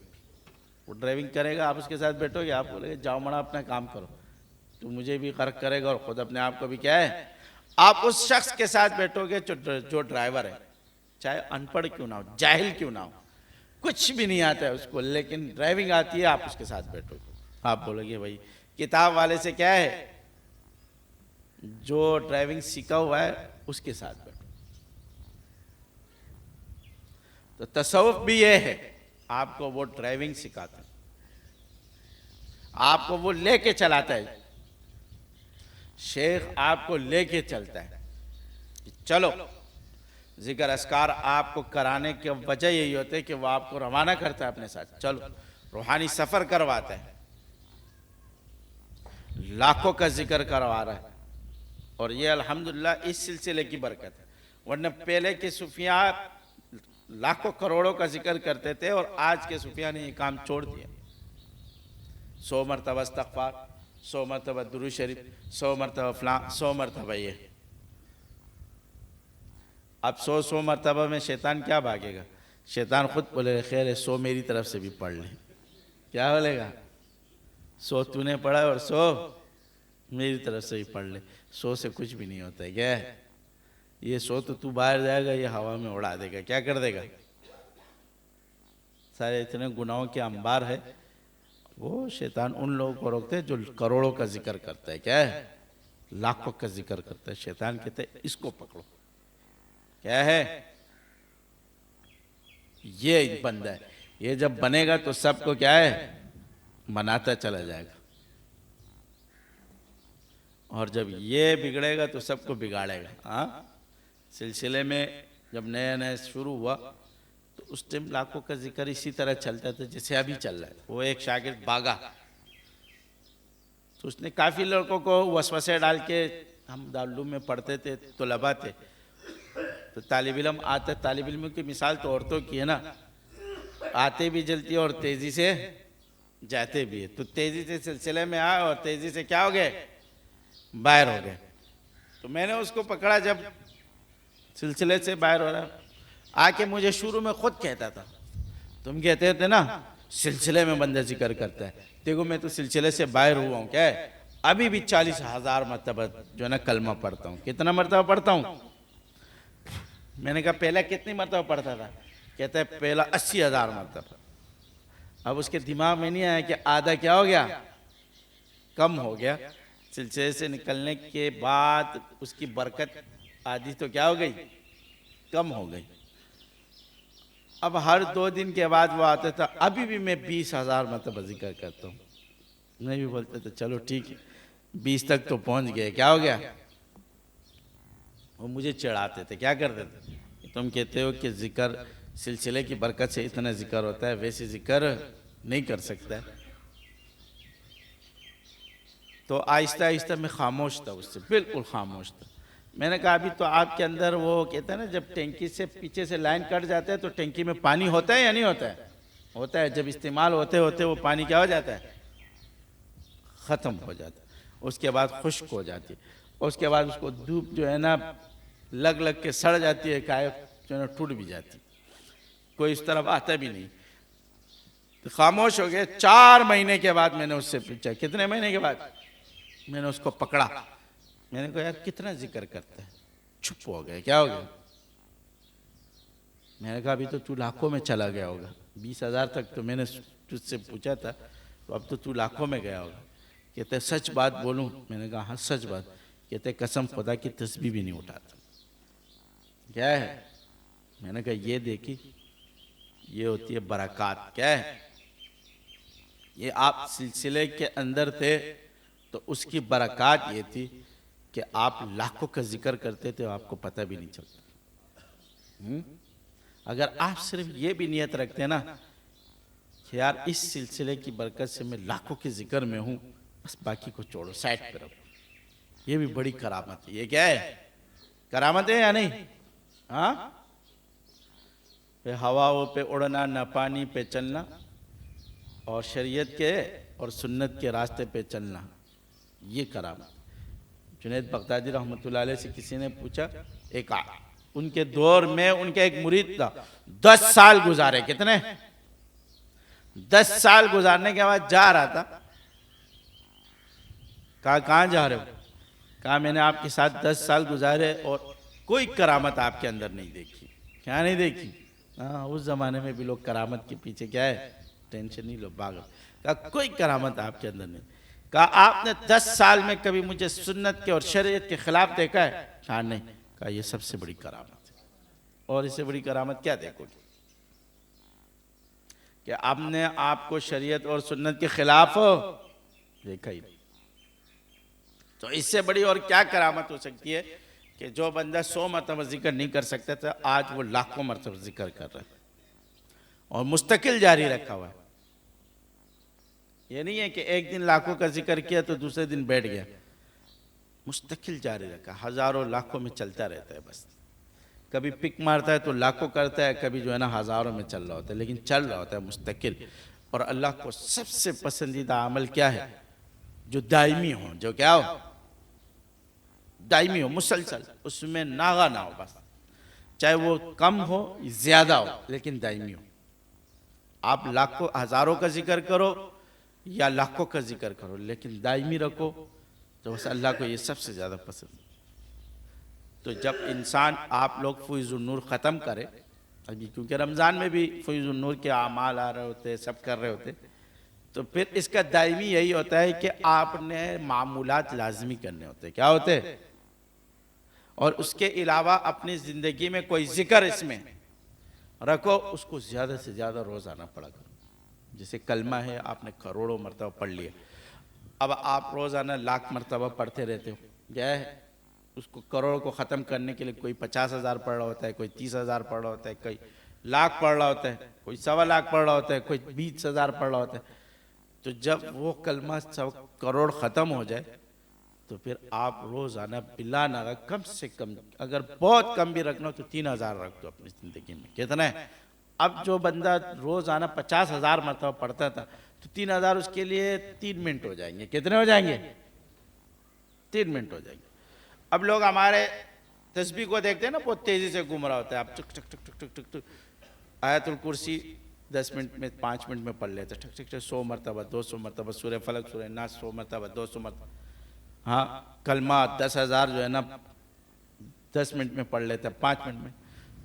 وہ ڈرائیونگ کرے گا، آپ اس کے ساتھ بیٹھو گے، آپ بولے گے جاؤ مڑا اپنا کام کرو، تو مجھے بھی غرق کرے گا اور خود اپنے آپ کو بھی کیا ہے. آپ اس شخص کے ساتھ بیٹھو گے جو ڈرائیور ہے، چاہے ان پڑھ کیوں نہ ہو، جاہل کیوں نہ ہو، کچھ بھی نہیں آتا ہے اس کو، لیکن ڈرائیونگ آتی ہے، آپ اس کے ساتھ بیٹھو گے. آپ بولو گے بھائی کتاب والے سے کیا ہے، جو ڈرائیونگ سیکھا ہوا ہے اس کے ساتھ بیٹھو. تو تصوف بھی یہ ہے، آپ کو وہ ڈرائیونگ سکھاتا ہے، آپ کو وہ لے کے چلاتا ہے. شیخ آپ کو لے کے چلتا ہے، چلو. ذکر اذکار آپ کو کرانے کی وجہ یہی ہوتی ہے کہ وہ آپ کو روانہ کرتا ہے اپنے ساتھ. چلو، روحانی سفر کرواتا ہے، لاکھوں کا ذکر کروا رہا ہے. اور یہ الحمدللہ اس سلسلے کی برکت ہے. ورنہ پہلے کے صوفیاء لاکھوں کروڑوں کا ذکر کرتے تھے، اور آج کے صوفیاء نے یہ کام چھوڑ دیا. 100 مرتبہ استغفار، 100 مرتبہ درود شریف، 100 مرتبہ فلاں، 100 مرتبہ یہ. اب 100 مرتبہ میں شیطان کیا بھاگے گا؟ شیطان خود بولے خیر ہے 100 میری طرف سے بھی پڑھ لیں. کیا بولے گا؟ 100 تو نے پڑھا اور 100 میری طرف سے بھی پڑھ لے. 100 سے کچھ بھی نہیں ہوتا ہے. کیا ہے یہ 100 تو باہر جائے گا، یہ ہوا میں اڑا دے گا. کیا کر دے گا؟ سارے اتنے گناہوں کے انبار ہے. وہ شیطان ان لوگوں کو روکتے ہیں جو کروڑوں کا ذکر کرتا ہے، کیا ہے لاکھوں کا ذکر کرتا ہے. شیطان کہتے ہیں اس کو پکڑو. کیا ہے؟ یہ بندہ ہے. یہ جب بنے گا تو سب کو کیا ہے مناتا چلا جائے گا، اور جب یہ بگڑے گا تو سب کو بگاڑے گا. ہاں، سلسلے میں جب نیا نیا شروع ہوا تو اس ٹائم لاکھوں کا ذکر اسی طرح چلتا تھا جیسے ابھی چل رہا ہے. وہ ایک شاگرد بھاگا تو اس نے کافی لڑکوں کو وسوسے ڈال کے، ہم دارالعلوم میں پڑھتے تھے، طلباء تھے، تو طالب علم آتا ہے، طالب علم کی مثال تو عورتوں کی ہے نا، آتے بھی جلتی اور تیزی سے جاتے بھی ہے، تو تیزی سے سلسلے میں آئے اور تیزی سے کیا ہو گئے، باہر ہو گئے۔ تو میں نے اس کو پکڑا، جب سلسلے سے باہر ہو رہا آ کے مجھے شروع میں خود کہتا تھا، تم کہتے تھے نا سلسلے میں بندہ ذکر کرتا ہے، دیکھو میں تو سلسلے سے باہر ہوا ہوں، کیا ہے ابھی بھی 40,000 مرتبہ جو ہے نا کلمہ پڑھتا ہوں۔ کتنا مرتبہ پڑھتا ہوں؟ میں نے کہا پہلا کتنی مرتبہ پڑھتا تھا؟ کہتا ہے پہلا 80,000 مرتبہ۔ اب اس کے دماغ میں نہیں آیا کہ آدھا کیا ہو گیا، کم ہو گیا۔ سلسلے سے نکلنے کے بعد اس کی برکت آدھی تو کیا ہو گئی، کم ہو گئی۔ اب ہر 2 دن کے بعد وہ آتا تھا، ابھی بھی میں 20,000 مرتبہ ذکر کرتا ہوں۔ میں بھی بولتا تھا چلو ٹھیک ہے، 20 تک تو پہنچ گئے، کیا ہو گیا؟ وہ مجھے چڑھاتے تھے، کیا کرتے تھے، تم کہتے ہو کہ ذکر سلسلے کی برکت سے اتنا ذکر ہوتا ہے، ویسے ذکر نہیں کر سکتا ہے۔ تو آہستہ آہستہ میں خاموش تھا، اس سے بالکل خاموش تھا۔ میں نے کہا ابھی تو آپ کے اندر وہ کہتا ہے نا، جب ٹینکی سے پیچھے سے لائن کٹ جاتا ہے تو ٹینکی میں پانی ہوتا ہے یا نہیں ہوتا ہے؟ ہوتا ہے۔ جب استعمال ہوتے ہوتے وہ پانی کیا ہو جاتا ہے، ختم ہو جاتا ہے، اس کے بعد خشک ہو جاتی ہے، اس کے بعد اس کو دھوپ جو ہے نا لگ لگ کے سڑ جاتی ہے، کائے جو ہے نا ٹوٹ بھی جاتی ہے، کوئی اس طرف آتا بھی نہیں۔ تو خاموش ہو گئے۔ 4 مہینے کے بعد میں نے اس سے پوچھا، کتنے مہینے کے بعد؟ میں نے اس کو پکڑا، میں نے کہا یار کتنا ذکر کرتا ہے؟ چھپ ہو گئے، کیا ہو گیا؟ میں نے کہا ابھی تو لاکھوں میں چلا گیا ہوگا، 20,000 تک تو میں نے تجھ سے پوچھا تھا، تو اب تو لاکھوں میں گیا ہوگا۔ کہتے سچ بات بولوں؟ میں نے کہا ہاں سچ بات۔ کہتے قسم خدا کی تسبیح بھی نہیں اٹھاتا۔ کیا ہے؟ میں نے کہا یہ دیکھی، یہ ہوتی ہے برکات۔ کیا ہے؟ یہ آپ سلسلے کے اندر تھے تو اس کی برکات یہ تھی کہ آپ لاکھوں کا ذکر کرتے تھے، آپ کو پتہ بھی نہیں چلتا۔ اگر آپ صرف یہ بھی نیت رکھتے نا کہ یار اس سلسلے کی برکت سے میں لاکھوں کے ذکر میں ہوں، بس باقی کو چھوڑو، سائٹ پہ رکھو، یہ بھی بڑی کرامت ہے۔ یہ کیا ہے؟ کرامت ہے یا نہیں؟ ہاں، ہواؤں پہ اڑنا، نہ پانی پہ چلنا، اور شریعت کے اور سنت کے راستے پہ چلنا، یہ کرامت۔ جنید بغدادی رحمۃ اللہ علیہ سے کسی نے پوچھا، ان کے دور میں ان کے ایک مرید تھا، 10 سال گزارے۔ کتنے؟ 10 سال گزارنے کے بعد جا رہا تھا، کہا کہاں جا رہے ہو؟ کہا میں نے آپ کے ساتھ 10 سال گزارے اور کوئی کرامت آپ کے اندر نہیں دیکھی۔ کیا نہیں دیکھی؟ ہاں، اس زمانے میں بھی لوگ کرامت کے پیچھے کیا ہے، ٹینشن نہیں، لوگ بھاگ۔ کہا کوئی کرامت آپ کے اندر نہیں۔ کہا آپ نے 10 سال میں کبھی مجھے سنت کے اور شریعت کے خلاف دیکھا ہے؟ کہا نہیں۔ کہا یہ سب سے بڑی کرامت ہے، اور اس سے بڑی کرامت کیا دیکھو گے کہ آپ نے آپ کو شریعت اور سنت کے خلاف دیکھا ہی نہیں۔ تو اس سے بڑی اور کیا کرامت ہو سکتی ہے کہ جو بندہ 100 مرتبہ ذکر نہیں کر سکتا تھا، آج وہ لاکھوں مرتبہ ذکر کر رہا ہے اور مستقل جاری رکھا ہوا ہے۔ یہ نہیں ہے کہ ایک دن لاکھوں کا ذکر کیا تو دوسرے دن بیٹھ گیا، مستقل جاری رکھا، ہزاروں لاکھوں میں چلتا رہتا ہے۔ بس کبھی پک مارتا ہے تو لاکھوں کرتا ہے، کبھی جو ہے نا ہزاروں میں چل رہا ہوتا ہے، لیکن چل رہا ہوتا ہے مستقل۔ اور اللہ کو سب سے پسندیدہ عمل کیا ہے؟ جو دائمی ہو، جو کیا ہو، دائمی ہو، مسلسل، اس میں ناغہ نہ ہو، بس چاہے وہ کم ہو زیادہ ہو، لیکن دائمی ہو۔ آپ لاکھوں ہزاروں کا ذکر کرو یا لاکھوں کا ذکر کرو، لیکن دائمی رکھو، تو بس اللہ کو یہ سب سے زیادہ پسند۔ تو جب انسان آپ لوگ فیض النور ختم کرے، ابھی کیونکہ رمضان میں بھی فیض النور کے اعمال آ رہے ہوتے، سب کر رہے ہوتے، تو پھر اس کا دائمی یہی ہوتا ہے کہ آپ نے معمولات لازمی کرنے ہوتے۔ کیا ہوتے؟ اور اس کے علاوہ اپنی زندگی میں کوئی ذکر اس میں رکھو، اس کو زیادہ سے زیادہ روزانہ پڑھا کرو۔ جیسے کلمہ ہے، آپ نے کروڑوں مرتبہ پڑھ لیا، اب آپ روزانہ 1,00,000 مرتبہ پڑھتے رہتے ہو، کیا ہے؟ اس کو کروڑ کو ختم کرنے کے لیے کوئی 50,000 پڑھ رہا ہوتا ہے، کوئی 30,000 پڑھ رہا ہوتا ہے، کوئی 1,00,000 پڑھ رہا ہوتا ہے، کوئی 1,25,000 پڑھ رہا ہوتا ہے، کوئی 20,000 پڑھ رہا ہوتا ہے۔ تو جب وہ کلمہ 100 کروڑ ختم ہو جائے تو پھر آپ روزانہ بلا ناغہ کم سے کم، اگر بہت کم بھی رکھنا تو 3000 رکھ دو اپنی زندگی میں. کتنا ہے؟ اب جو بندہ روزانہ 50,000 مرتبہ پڑھتا تھا تو 3000 اس کے لیے 3 منٹ ہو جائیں گے. کتنے ہو جائیں گے؟ 3 منٹ ہو جائیں گے. اب لوگ ہمارے تسبیح کو دیکھتے ہیں نا، بہت تیزی سے گھوم رہا ہوتا ہے. اب ٹک ٹک ٹک ٹک ٹک ٹک ٹک آیت الکرسی 10 منٹ میں 5 منٹ میں پڑھ لیتے، ٹک ٹک ٹک 100 مرتبہ 200 مرتبہ، سورہ فلق سورہ ناس 100 مرتبہ 200 مرتبہ. ہاں کلمات 10,000 جو ہے نا 10 منٹ میں پڑھ لیتے ہیں، 5 منٹ میں.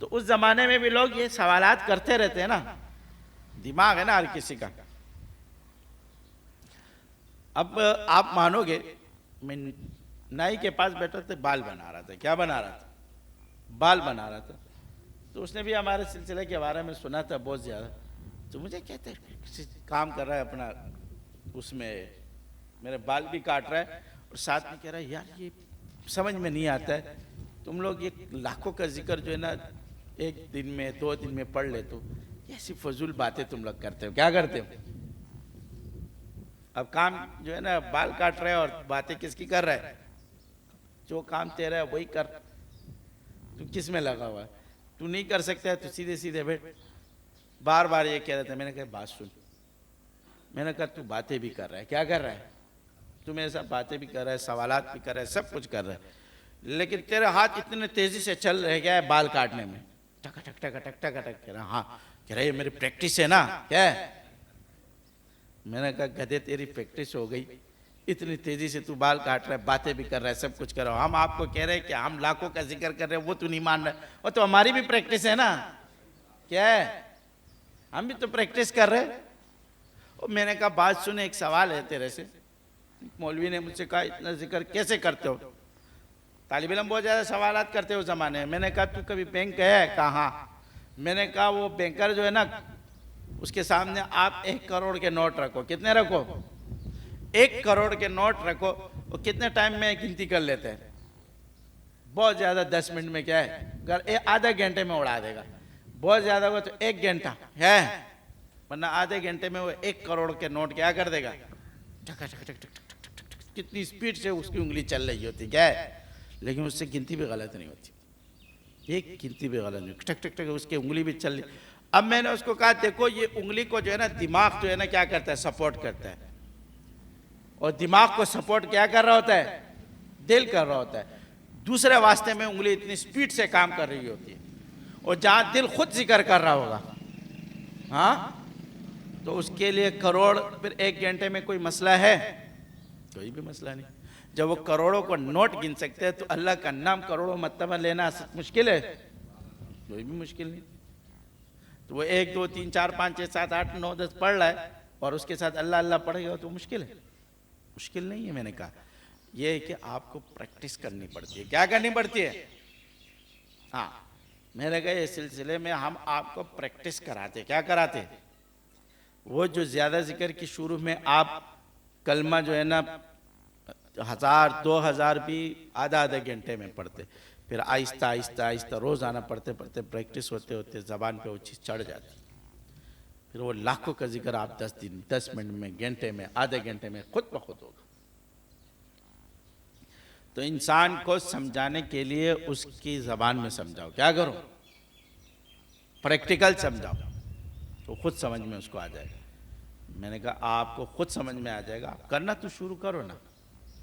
تو اس زمانے میں بھی لوگ یہ سوالات کرتے رہتے ہیں نا، دماغ ہے نا ہر کسی کا. اب آپ مانو گے، میں نائی کے پاس بیٹھا تھا، بال بنا رہا تھا. کیا بنا رہا تھا؟ بال بنا رہا تھا. تو اس نے بھی ہمارے سلسلے کے بارے میں سنا تھا بہت زیادہ. تو مجھے کہتے ہیں کسی کام کر رہا ہے اپنا، اس میں میرے بال بھی کاٹ رہا ہے اور ساتھ میں کہہ رہا ہے یار یہ سمجھ میں نہیں آتا ہے، تم لوگ یہ لاکھوں کا ذکر جو ہے نا 1 دن میں 2 دن میں پڑھ لیتے ہو، یہ ایسی فضول باتیں تم لوگ کرتے ہو. کیا کرتے ہو؟ اب کام جو ہے نا بال کاٹ رہے اور باتیں کس کی کر رہا ہے؟ جو کام تیرا ہے وہی کر. تو کس میں لگا ہوا ہے؟ تو نہیں کر سکتا ہے تو سیدھے سیدھے بیٹھ. بار بار یہ کہہ رہا تھا. میں نے کہا بات سن. میں نے کہا تو باتیں بھی کر رہا ہے. کیا کر رہا ہے؟ تو میرے ساتھ باتیں بھی کر رہا ہے، سوالات بھی کر رہا ہے، سب کچھ کر رہا ہے، لیکن تیرے ہاتھ اتنے تیزی سے چل رہے گیا ہے بال کاٹنے میں. ٹک ٹک ٹک ٹک ٹک ٹک کہہ رہا. ہاں کہہ رہا یہ میری پریکٹس ہے نا. کیا ہے؟ میں نے کہا گدھے تیری پریکٹس ہو گئی، اتنی تیزی سے تو بال کاٹ رہا ہے، باتیں بھی کر رہا ہے، سب کچھ کر رہا ہے. ہم آپ کو کہہ رہے ہیں کہ ہم لاکھوں کا ذکر کر رہے ہیں، وہ تو نہیں مان رہے. وہ تو ہماری بھی پریکٹس ہے نا. کیا ہے؟ ہم بھی تو پریکٹس کر رہے ہیں. اور میں نے کہا بات سنے، ایک سوال ہے تیرے سے. مولوی نے مجھ سے کہا اتنا ذکر کیسے کرتے ہو؟ طالب علم بہت زیادہ سوالات کرتے ہو زمانے میں. میں نے کہا تو کبھی بینک گیا ہے؟ کہا ہاں. میں نے کہا وہ بینکر جو ہے نا، اس کے سامنے آپ 1 کروڑ کے نوٹ رکھو. کتنے رکھو؟ 1 کروڑ کے نوٹ رکھو. وہ کتنے ٹائم میں گنتی کر لیتے ہیں؟ بہت زیادہ 10 منٹ میں. کیا ہے؟ اگر آدھا گھنٹے میں اڑا دے گا. بہت زیادہ ہوا تو 1 گھنٹہ ہے، ورنہ آدھے گھنٹے میں وہ 1 کروڑ کے نوٹ کیا کر دے گا؟ ٹک ٹک ٹک ٹک ٹک ٹک ٹک. کتنی سپیڈ سے اس کی انگلی چل رہی ہوتی. کیا ہے؟ لیکن اس سے گنتی بھی غلط نہیں ہوتی. ایک گنتی بھی غلط نہیں. ٹک ٹک ٹک اس کی انگلی بھی چل رہی. اب میں نے اس کو کہا دیکھو یہ انگلی کو جو ہے نا دماغ جو ہے نا کیا کرتا ہے؟ سپورٹ کرتا ہے. اور دماغ کو سپورٹ کیا کر رہا ہوتا ہے؟ دل کر رہا ہوتا ہے. دوسرے واسطے میں انگلی اتنی سپیڈ سے کام کر رہی ہوتی ہے. اور جہاں دل خود ذکر کر رہا ہوگا، ہاں، تو اس کے لیے کروڑ پھر 1 گھنٹے میں کوئی مسئلہ ہے؟ کوئی بھی مسئلہ نہیں. جب وہ کروڑوں کو نوٹ گن سکتے ہیں تو اللہ کا نام کروڑوں مرتبہ لینا مشکل ہے؟ کوئی بھی مشکل نہیں. تو وہ 1 2 3 4 5 6 7 8 9 10 پڑھ رہا ہے اور اس کے ساتھ اللہ اللہ پڑھے گا تو مشکل ہے؟ مشکل نہیں ہے. میں نے کہا یہ ہے کہ آپ کو پریکٹس کرنی پڑتی ہے. کیا کرنی پڑتی ہے؟ ہاں میں نے کہا اس سلسلے میں ہم آپ کو پریکٹس کراتے. کیا کراتے؟ وہ جو زیادہ ذکر کی شروع میں آپ کلمہ جو ہے نا 1000 2000 بھی آدھا گھنٹے میں پڑھتے، پھر آہستہ آہستہ آہستہ روزانہ پڑھتے پڑھتے پریکٹس ہوتے ہوتے زبان پہ وہ چیز چڑھ جاتی. پھر وہ لاکھوں کا ذکر آپ 10 دن 10 منٹ میں، گھنٹے میں، آدھے گھنٹے میں خود بخود ہوگا. تو انسان کو سمجھانے کے لیے اس کی زبان میں سمجھاؤ. کیا کرو؟ پریکٹیکل سمجھاؤ تو خود سمجھ میں اس کو آ جائے گا. میں نے کہا آپ کو خود سمجھ میں آ جائے گا. آپ کرنا تو شروع کرو نا.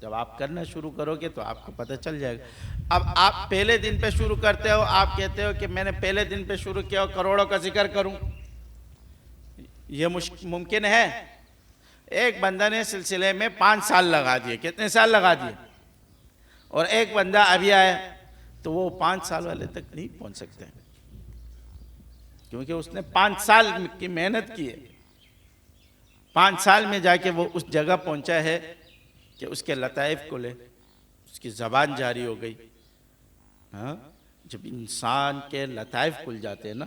جب آپ کرنا شروع کرو گے تو آپ کو پتہ چل جائے گا. اب آپ پہلے دن پہ شروع کرتے ہو، آپ کہتے ہو کہ میں نے پہلے دن پہ شروع کیا ہو کروڑوں کا ذکر کروں. یہ ممکن ہے؟ ایک بندہ نے سلسلے میں 5 سال لگا دیے. کتنے سال لگا دیے؟ اور ایک بندہ ابھی آیا تو وہ 5 سال والے تک نہیں پہنچ سکتے، کیونکہ اس نے 5 سال کی محنت کی ہے. 5 سال میں جا کے وہ اس جگہ پہنچا ہے کہ اس کے لطائف کو لے، اس کی زبان جاری ہو گئی. ہاں جب انسان کے لطائف کھل جاتے ہیں نا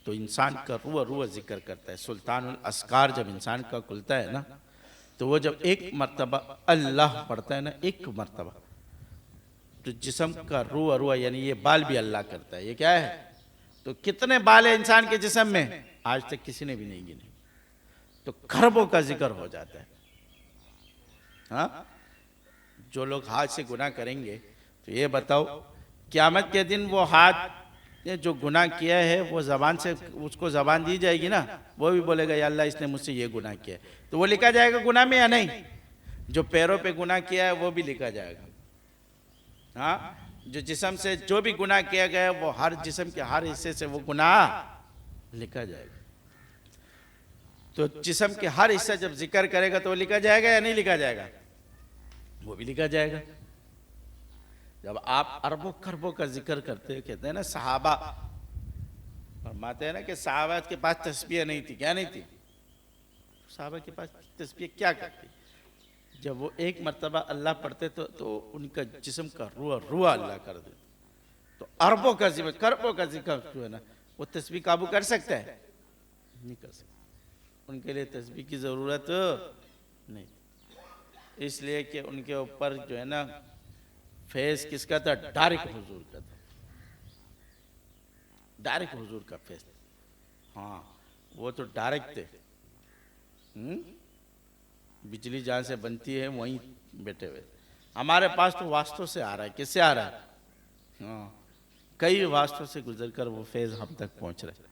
تو انسان کا روح روح ذکر کرتا ہے. سلطان الاسکار جب انسان کا کھلتا ہے نا تو وہ جب 1 مرتبہ اللہ پڑھتا ہے نا، 1 مرتبہ، تو جسم کا روح روح یعنی یہ بال بھی اللہ کرتا ہے. یہ کیا ہے؟ تو کتنے بال ہیں انسان کے جسم میں؟ آج تک کسی نے بھی نہیں گنے. تو کھربوں کا ذکر ہو جاتا ہے. ہاں جو لوگ ہاتھ سے گناہ کریں گے تو یہ بتاؤ قیامت کے دن وہ ہاتھ نے جو گناہ کیا ہے وہ زبان سے اس کو زبان دی جائے گی نا، وہ بھی بولے گا یا اللہ اس نے مجھ سے یہ گناہ کیا ہے، تو وہ لکھا جائے گا گناہ میں یا نہیں؟ جو پیروں پہ گناہ کیا ہے وہ بھی لکھا جائے گا. ہاں، جو جسم سے جو بھی گناہ کیا گیا ہے وہ ہر جسم کے ہر حصے سے وہ گناہ لکھا جائے گا. تو جسم کے ہر حصہ جب ذکر کرے گا تو وہ لکھا جائے گا یا نہیں لکھا جائے گا؟ وہ بھی لکھا جائے گا. جب آپ اربوں خربوں کا ذکر کرتے ہیں، کہتے ہیں نا صحابہ فرماتے ہیں نا کہ صحابہ کے پاس تسبیح نہیں تھی. کیا نہیں تھی؟ صحابہ کے پاس تسبیح کیا کرتی؟ جب وہ ایک مرتبہ اللہ پڑھتے تو ان کا جسم کا روح اللہ کر دیتے. تو اربوں کا ذکر خربوں کا ذکر جو ہے نا وہ تسبیح قابو کر سکتا ہے؟ نہیں کر سکتا. ان کے لیے تسبیح کی ضرورت نہیں، اس لیے کہ ان کے اوپر جو ہے نا فیض کس کا تھا؟ ڈائریکٹ حضور کا تھا. ڈائریکٹ حضور کا فیض. ہاں وہ تو ڈائریکٹ تھے. بجلی جہاں سے بنتی ہے وہیں بیٹھے ہوئے. ہمارے پاس تو واسطوں سے آ رہا ہے. کس سے آ رہا ہے؟ ہاں، کئی واسطوں سے گزر کر وہ فیض ہم تک پہنچ رہے.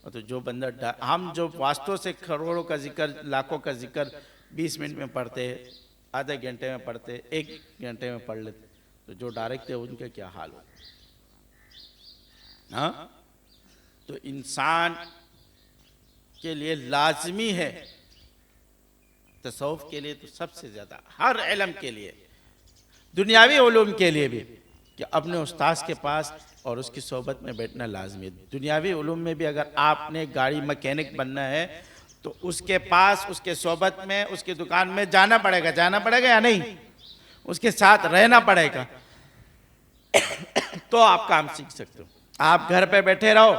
اور تو جو بندہ ہم جو واسطوں سے کروڑوں کا ذکر، لاکھوں کا ذکر 20 منٹ میں پڑھتے ہیں، آدھے گھنٹے میں پڑھتے، 1 گھنٹے میں پڑھ لیتے، تو جو ڈائریکٹ ہے ان کا کیا حال ہو. ہاں، تو انسان کے لیے لازمی ہے، تصوف کے لیے تو سب سے زیادہ، ہر علم کے لیے، دنیاوی علوم کے لیے بھی، کہ اپنے استاذ کے پاس اور اس کی صحبت میں بیٹھنا لازمی ہے. دنیاوی علوم میں بھی اگر آپ نے گاڑی مکینک بننا ہے تو اس کے پاس، اس کے صحبت میں، اس کی دکان میں جانا پڑے گا یا نہیں؟ اس کے ساتھ رہنا پڑے گا تو آپ کام سیکھ سکتے ہو. آپ گھر پہ بیٹھے رہو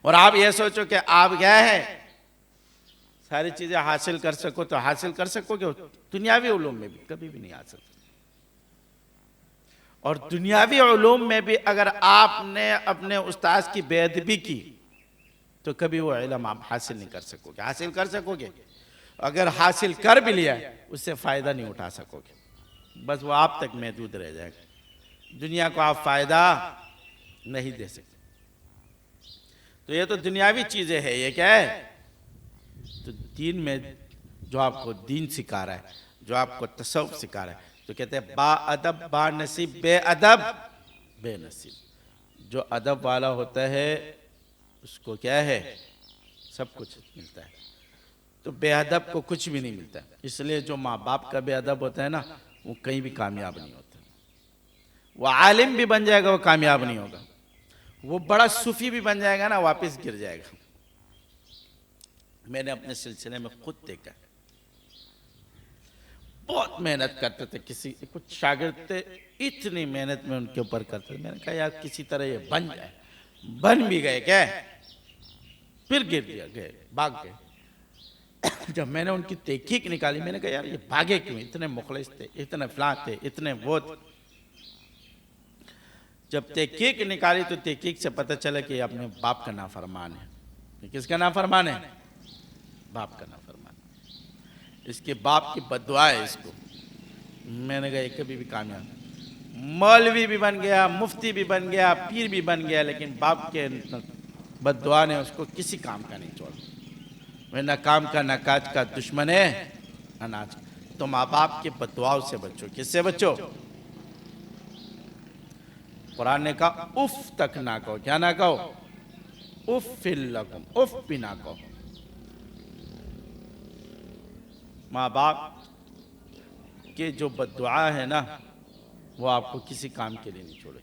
اور آپ یہ سوچو کہ آپ گئے ہیں ساری چیزیں حاصل کر سکو تو حاصل کر سکو گے؟ دنیاوی علوم میں بھی کبھی بھی نہیں حاصل. اور دنیاوی علوم میں بھی اگر آپ نے اپنے استاذ کی بے ادبی کی تو کبھی وہ علم آپ حاصل نہیں کر سکو گے. حاصل کر سکو گے؟ اگر حاصل کر بھی لیا اس سے فائدہ نہیں اٹھا سکو گے، بس وہ آپ تک محدود رہ جائے گا. دنیا کو آپ فائدہ نہیں دے سکتے. تو یہ تو دنیاوی چیزیں ہیں. یہ کیا ہے؟ تو دین میں جو آپ کو دین سکھا رہا ہے، جو آپ کو تصوف سکھا رہا ہے، تو کہتے ہیں با ادب با نصیب، بے ادب بے نصیب. جو ادب والا ہوتا ہے اس کو کیا ہے؟ سب کچھ ملتا ہے. تو بے ادب کو کچھ بھی نہیں ملتا. اس لیے جو ماں باپ کا بے ادب ہوتا ہے نا وہ کہیں بھی کامیاب نہیں ہوتا. وہ عالم بھی بن جائے گا وہ کامیاب نہیں ہوگا. وہ بڑا صوفی بھی بن جائے گا نا واپس گر جائے گا. میں نے اپنے سلسلے میں خود دیکھا، بہت محنت کرتے تھے. کچھ شاگرد تھے اتنی محنت میں ان کے اوپر کرتے تھے. میں نے کہا یار کسی طرح یہ بن جائے. بن بھی گئے کیا؟ پھر گر دیا، گئے بھاگ گئے. جب میں نے ان کی تحقیق نکالی میں نے کہا یار یہ بھاگے کیوں؟ اتنے مخلص تھے، اتنے فلاں تھے، اتنے وہ تھے. جب تحقیق نکالی تو تحقیق سے پتہ چلا کہ یہ اپنے باپ کا نافرمان ہے. یہ کس کا نافرمان ہے؟ باپ کا نافرمان. اس کے باپ کی بد دعا ہے اس کو. میں نے کہا یہ کبھی بھی کامیاب نہیں. مولوی بھی بن گیا، مفتی بھی بن گیا، پیر بھی بن گیا، لیکن باپ کے بد دعا نے اس کو کسی کام کا نہیں چھوڑا. وہ نہ کام کا نہ کاج کا، دشمن ہے اناج. تو ماں باپ کے بد دعاؤں سے بچو. کس سے بچو؟ قرآن نے کہا اف تک نہ کہو. کیا نہ کہو؟ اف لکم، اف بھی نہ کہو. ماں باپ کے جو بد دعا ہے نا وہ آپ کو کسی کام کے لیے نہیں چھوڑے.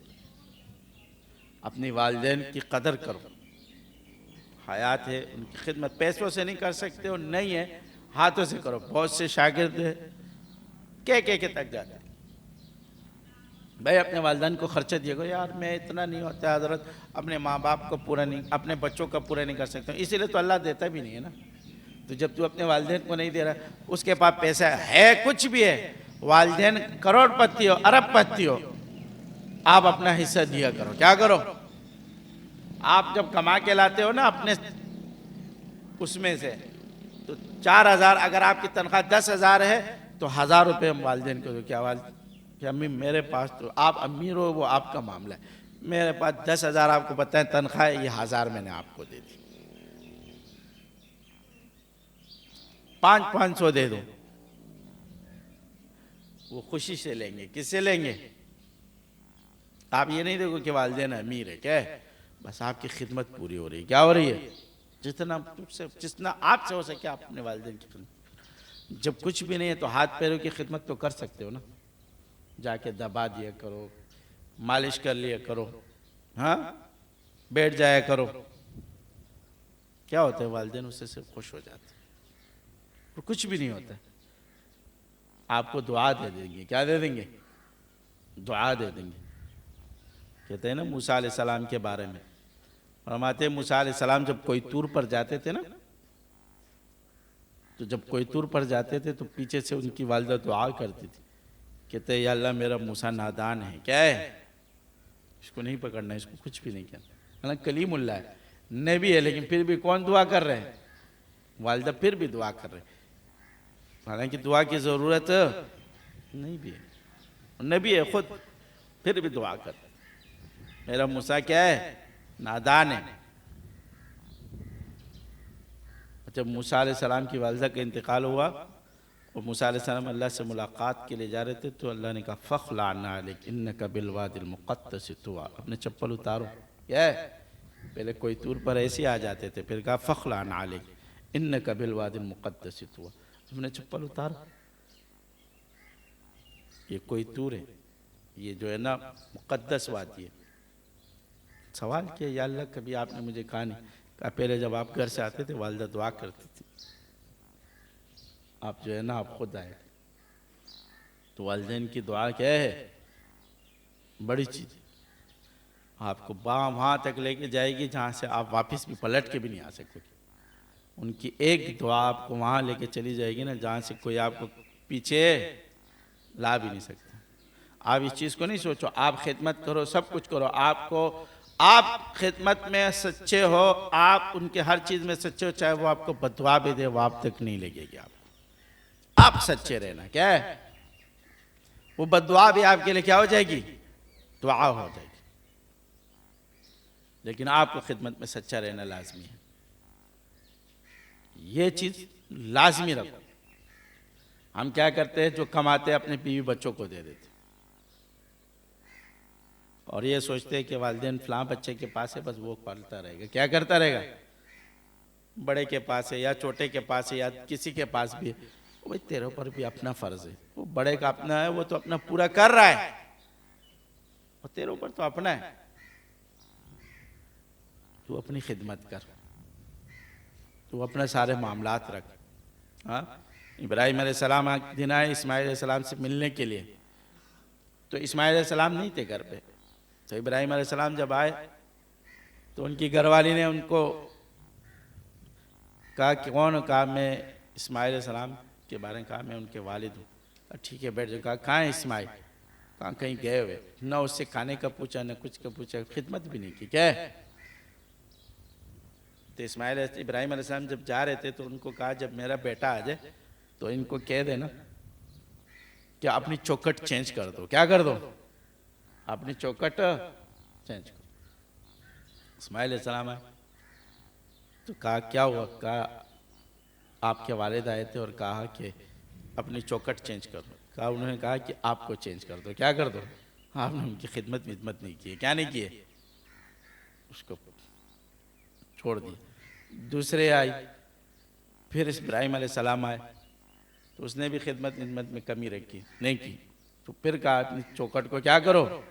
اپنی والدین کی قدر کرو. حیات ہے ان کی خدمت پیسوں سے نہیں کر سکتے ہو نہیں ہے ہاتھوں سے کرو. بہت سے شاگرد کہہ کے تک جاتے ہیں بھائی اپنے والدین کو خرچہ دیے گا. یار میں اتنا نہیں ہوتا حضرت، اپنے ماں باپ کو پورا نہیں، اپنے بچوں کا پورا نہیں کر سکتا ہوں. اسی لیے تو اللہ دیتا بھی نہیں ہے نا. تو جب تو اپنے والدین کو نہیں دے رہا، اس کے پاس پیسہ ہے کچھ بھی ہے، والدین کروڑ پتی ہو ارب پتی ہو، آپ اپنا حصہ دیا کرو. کیا کرو؟ آپ جب کما کے لاتے ہو نا اپنے اس میں سے تو 4,000 اگر آپ کی تنخواہ 10,000 ہے تو 1000 روپے ہم والدین کو دو، کیا کہ امی میرے پاس تو آپ امیر ہو، وہ آپ کا معاملہ ہے، میرے پاس 10,000 آپ کو پتہ ہے تنخواہ ہے، یہ 1000 میں نے آپ کو دے دی، 500 دے دو، وہ خوشی سے لیں گے۔ کس سے لیں گے؟ آپ یہ نہیں دیکھو کہ والدین امیر ہے، کیا ہے؟ بس آپ کی خدمت پوری ہو رہی ہے، کیا ہو رہی ہے؟ جتنا آپ سے ہو سکے آپ اپنے والدین کی خدمت۔ جب کچھ بھی نہیں ہے تو ہاتھ پیروں کی خدمت تو کر سکتے ہو نا، جا کے دبا دیا کرو، مالش کر لیا کرو، ہاں، بیٹھ جایا کرو، کیا ہوتا ہے؟ والدین اس سے صرف خوش ہو جاتے ہیں، اور کچھ بھی نہیں ہوتا ہے۔ آپ کو دعا دے دیں گے، کیا دے دیں گے؟ دعا دے دیں گے۔ کہتے ہیں نا موسیٰ علیہ السلام کے بارے میں، فرماتے ہیں موسیٰ علیہ السلام جب کوئی طور پر جاتے تھے نا، تو جب کوئی طور پر جاتے تھے تو پیچھے سے ان کی والدہ دعا کرتی تھی، کہتے ہیں یا اللہ میرا موسیٰ نادان ہے، کیا ہے؟ اس کو نہیں پکڑنا، اس کو کچھ بھی نہیں کرنا، کلیم اللہ ہے، نبی ہے، لیکن پھر بھی کون دعا کر رہے ہیں؟ والدہ پھر بھی دعا کر رہے ہیں، حالانکہ دعا کی ضرورت نہیں بھی ہے، نبی ہے خود، پھر بھی دعا کر رہے ہیں، میرا موسیٰ کیا ہے؟ نادان ہے۔ جب موسیٰ علیہ السلام کی والدہ کا انتقال ہوا اور موسیٰ علیہ السلام اللہ سے ملاقات کے لئے جا رہے تھے، تو اللہ نے کہا فَخْلَعْ عَلَيْكَ إِنَّكَ بِالْوَادِ الْمُقَدَّسِ طُوًى، اپنے چپل اتارو، کیا ہے؟ پہلے کوئی طور پر ایسے آ جاتے تھے، پھر کہا فَخْلَعْ عَلَيْكَ إِنَّكَ بِالْوَادِ الْمُقَدَّسِ طُوًى، اپنے چپل اتارو، یہ کوئی طور ہے، یہ جو ہے نا مقدس وادی ہے۔ سوال کیا یا اللہ کبھی آپ نے مجھے کہا نہیں، کہا پہلے جب آپ گھر سے آتے تھے والدہ دعا کرتی تھی، آپ جو ہے نا آپ خود آئے، تو والدین کی دعا کیا ہے؟ بڑی چیز، آپ کو وہاں تک لے کے جائے گی جہاں سے آپ واپس بھی پلٹ کے بھی نہیں آ سکتے، ان کی ایک دعا آپ کو وہاں لے کے چلی جائے گی نا جہاں سے کوئی آپ کو پیچھے لا بھی نہیں سکتا۔ آپ اس چیز کو نہیں سوچو، آپ خدمت کرو، سب کچھ کرو، آپ خدمت میں سچے ہو، آپ ان کے ہر چیز میں سچے ہو، چاہے وہ آپ کو بددعا بھی دے وہ آپ تک نہیں لگے گی، آپ سچے رہنا، کیا ہے؟ وہ بددعا بھی آپ کے لیے کیا ہو جائے گی؟ دعا ہو جائے گی، لیکن آپ کو خدمت میں سچا رہنا لازمی ہے، یہ چیز لازمی رکھو۔ ہم کیا کرتے ہیں؟ جو کماتے اپنے بیوی بچوں کو دے دیتے، اور یہ سوچتے ہیں کہ والدین فلاں بچے کے پاس ہے بس وہ پالتا رہے گا، کیا کرتا رہے گا؟ بڑے کے پاس ہے یا چھوٹے کے پاس ہے یا کسی کے پاس بھی ہے، وہ تیرے پر بھی اپنا فرض ہے، وہ بڑے کا اپنا ہے، وہ تو اپنا پورا کر رہا ہے، اور تیرے اوپر تو اپنا ہے، تو اپنی خدمت کر، تو اپنے سارے معاملات رکھ۔ ابراہیم علیہ السلام دن آئے اسماعیل علیہ السلام سے ملنے کے لیے، تو اسماعیل علیہ السلام نہیں تھے گھر پہ، تو ابراہیم علیہ السلام جب آئے تو ان کی گھر والی نے ان کو کہا کہ کون؟ کہا میں اسماعیل علیہ السلام کے بارے میں، کہا میں ان کے والد ہوں۔ ٹھیک ہے بیٹھ جاؤ، کہا کہاں ہے اسماعیل؟ کہا کہیں گئے ہوئے، نہ اس سے کھانے کا پوچھا نہ کچھ کا پوچھا، خدمت بھی نہیں کی، کیا ہے؟ تو ابراہیم علیہ السلام جب جا رہے تھے تو ان کو کہا جب میرا بیٹا آ جائے تو ان کو کہہ دینا کہ اپنی چوکھٹ چینج کر دو، کیا کر دو؟ اپنی چوکھٹ چینج کر۔ اسماعیل علیہ السلام آئے تو کہا کیا ہوا؟ کہا آپ کے والد آئے تھے اور کہا کہ اپنی چوکھٹ چینج کر دو، کہا انہوں نے کہا کہ آپ کو چینج کر دو، کیا کر دو؟ آپ نے ان کی خدمت نہیں کی، کیا نہیں کی؟ اس کو چھوڑ دی۔ دوسرے آئی، پھر ابراہیم علیہ السلام آئے تو اس نے بھی خدمت میں کمی رکھی نہیں کی، تو پھر کہا اپنی چوکھٹ کو کیا کرو؟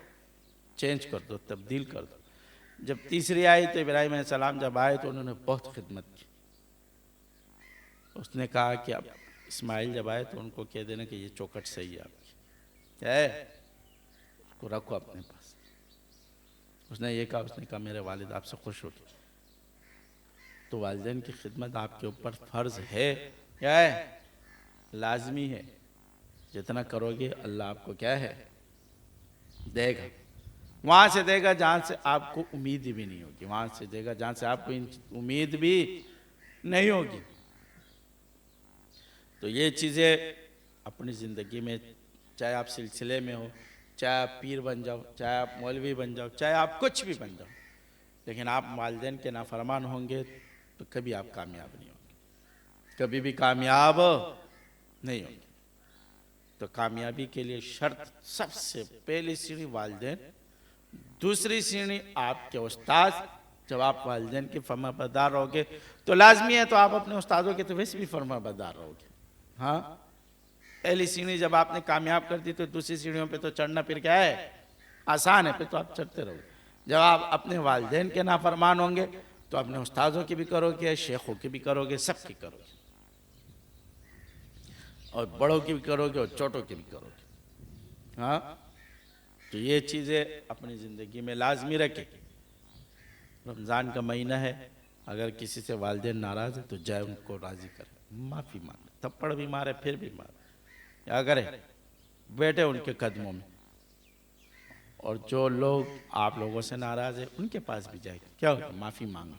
چینج کر دو، تبدیل کر دو۔ جب تیسری آئی تو ابراہیم علیہ السلام جب آئے تو انہوں نے بہت خدمت کی، اس نے کہا کہ اب اسماعیل جب آئے تو ان کو کہہ دینا کہ یہ چوکھٹ صحیح ہے آپ کی، کیا ہے؟ اس کو رکھو اپنے پاس۔ اس نے یہ کہا، اس نے کہا میرے والد آپ سے خوش ہو گئے۔ تو والدین کی خدمت آپ کے اوپر فرض ہے، کیا ہے؟ لازمی ہے، جتنا کرو گے اللہ آپ کو کیا ہے؟ دے گا، وہاں سے دے گا جہاں سے آپ کو امید بھی نہیں ہوگی، وہاں سے دے گا جہاں سے آپ کو امید بھی نہیں ہوگی۔ تو یہ چیزیں اپنی زندگی میں چاہے آپ سلسلے میں ہو، چاہے آپ پیر بن جاؤ، چاہے آپ مولوی بن جاؤ، چاہے آپ کچھ بھی بن جاؤ، لیکن آپ والدین کے نافرمان ہوں گے تو کبھی آپ کامیاب نہیں ہوں گے، کبھی بھی کامیاب نہیں ہوں گے۔ تو کامیابی کے لیے شرط سب سے پہلی سیڑھی والدین، دوسری سیڑھی آپ کے استاد۔ جب آپ والدین کی فرما بردار رہو گے تو لازمی ہے تو آپ اپنے استادوں کے تو ویسے بھی فرما بردار رہو گے۔ ہاں، پہلی سیڑھی جب آپ نے کامیاب کر دی تو دوسری سیڑھیوں پہ تو چڑھنا پھر کیا ہے، آسان ہے، پھر تو آپ چڑھتے رہو گے۔ جب آپ اپنے والدین کے نافرمان ہوں گے تو اپنے استادوں کی بھی کرو گے، شیخوں کی بھی کرو گے، سب کی کرو گے، اور بڑوں کی بھی کرو گے اور چھوٹوں کی بھی کرو گے۔ ہاں، تو یہ چیزیں اپنی زندگی میں لازمی رکھیں۔ رمضان کا مہینہ ہے، اگر کسی سے والدین ناراض ہے تو جائے ان کو راضی کرے، معافی مانگے، تھپڑ بھی مارے پھر بھی مارے، کیا کرے، بیٹھے ان کے قدموں میں، اور جو لوگ آپ لوگوں سے ناراض ہیں ان کے پاس بھی جائے، کیا ہوگا، معافی مانگے،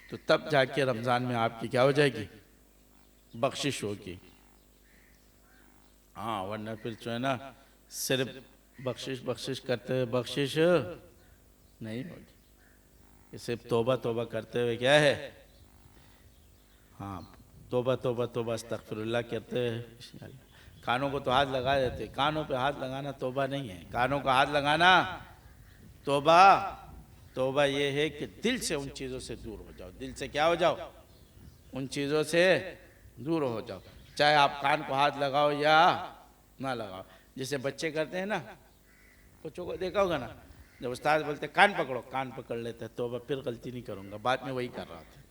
تو تب جا کے رمضان میں آپ کی کیا ہو جائے گی، بخشش ہوگی۔ ہاں، ورنہ پھر جو ہے نا صرف بخشش کرتے ہوئے بخشش نہیں ہوگی، صرف توبہ توبہ کرتے ہوئے کیا ہے، ہاں، توبہ استغفر اللہ کرتے ہوئے، کانوں کو تو ہاتھ لگا دیتے، کانوں پہ ہاتھ لگانا توبہ نہیں ہے، کانوں کو ہاتھ لگانا توبہ یہ ہے کہ دل سے ان چیزوں سے دور ہو جاؤ، دل سے کیا ہو جاؤ، ان چیزوں سے دور ہو جاؤ، چاہے آپ کان کو ہاتھ لگاؤ یا نہ لگاؤ۔ جیسے بچے کرتے ہیں نا، بچوں کو دیکھا ہوگا نا، جب استاد بولتے کان پکڑو، کان پکڑ لیتے، توبہ پھر غلطی نہیں کروں گا، بعد میں وہی کر رہا تھا،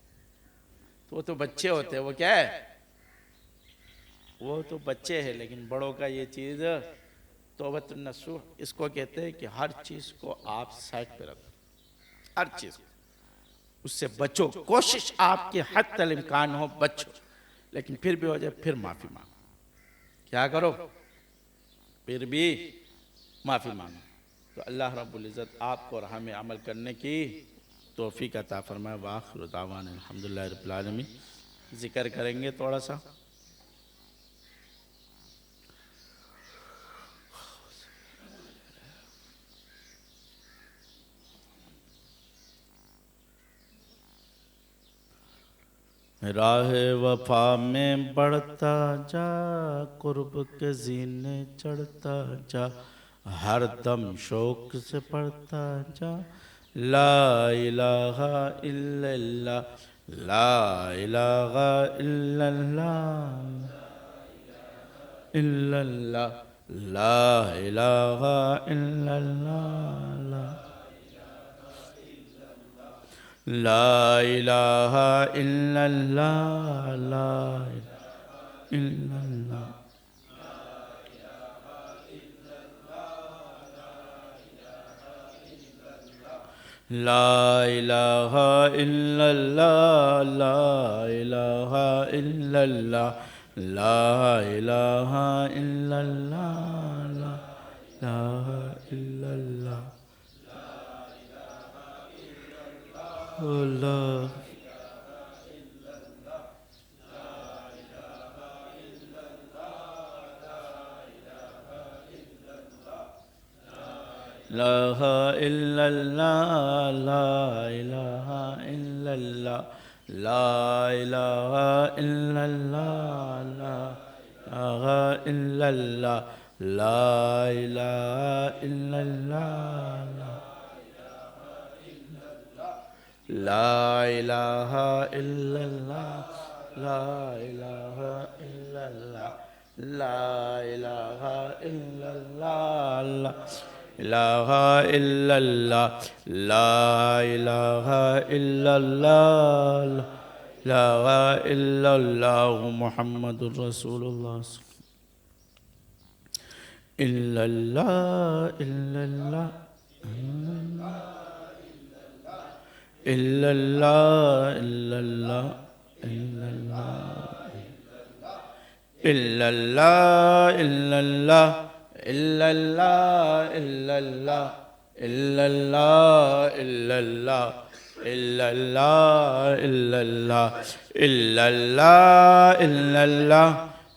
تو وہ تو بچے ہوتے ہیں، وہ کیا ہے، وہ تو بچے ہیں، لیکن بڑوں کا یہ چیز توبۃ النصوح اس کو کہتے ہیں کہ ہر چیز کو آپ سائٹ پہ رکھو، ہر چیز کو اس سے بچو، کوشش آپ کی حد تل امکان ہو بچو، لیکن پھر بھی ہو جائے پھر معافی مانگو، کیا کرو، پھر بھی معافی مانگو۔ تو اللہ رب العزت آپ کو اور ہمیں عمل کرنے کی توفیق عطا فرمائے۔ وآخر دعوانا الحمدللہ رب العالمین۔ ذکر کریں گے تھوڑا سا، راہ وفا میں بڑھتا جا، قرب کے زینے چڑھتا جا، ہر دم شوق سے پڑھتا جا، لا الہ الا اللہ، لا الہ الا اللہ، الا اللہ، لا الہ الا اللہ، لا الہ الا اللہ، لا الہ الا اللہ، لا الہ الا اللہ، لا الہ الا اللہ، لا الہ الا اللہ، لا الہ الا اللہ، اللہ، لا الہ الا اللہ، لا الہ الا اللہ، لا الہ الا اللہ، لا الہ الا اللہ، لا الہ الا اللہ، لا الہ الا اللہ، لا الہ الا اللہ، لا الہ الا اللہ، لا الہ الا اللہ، لا الہ الا اللہ، لا الہ الا اللہ، محمد الرسول اللہ، الا اللہ، الا اللہ، الا اللہ، الا اللہ، الا اللہ، الا اللہ، الا اللہ، الا اللہ، الا اللہ، الا اللہ، الا اللہ، الا اللہ، الا اللہ، الا اللہ، الا اللہ،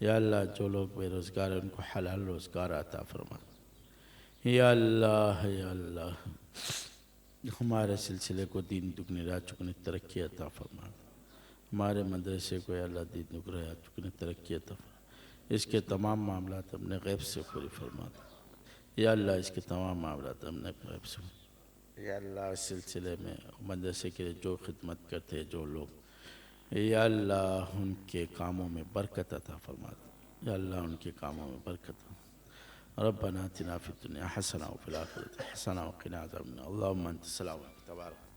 یا اللہ جو لوگ بے روزگار ہیں ان کو حلال روزگار عطا فرما۔ یا اللہ یا اللہ ہمارے سلسلے کو دین دگنی رات چکنے ترقی عطا فرما، ہمارے مدرسے کو یا اللہ دین دگنی رات چکنے ترقی عطا فرما، اس کے تمام معاملات اپنے غیب سے پوری فرما دے۔ یا اللہ اس کے تمام معاملات اپنے غیب سے، یا اللہ اس سلسلے میں مدرسے کے لیے جو خدمت کرتے جو لوگ، یا اللہ ان کے کاموں میں برکت عطا فرما دے، یا اللہ ان کے کاموں میں برکت عطا۔ ربنا آتنا فی الدنیا حسنہ وفی الآخرۃ حسنہ وقنا عذاب النار، اللہم انت السلام تبارک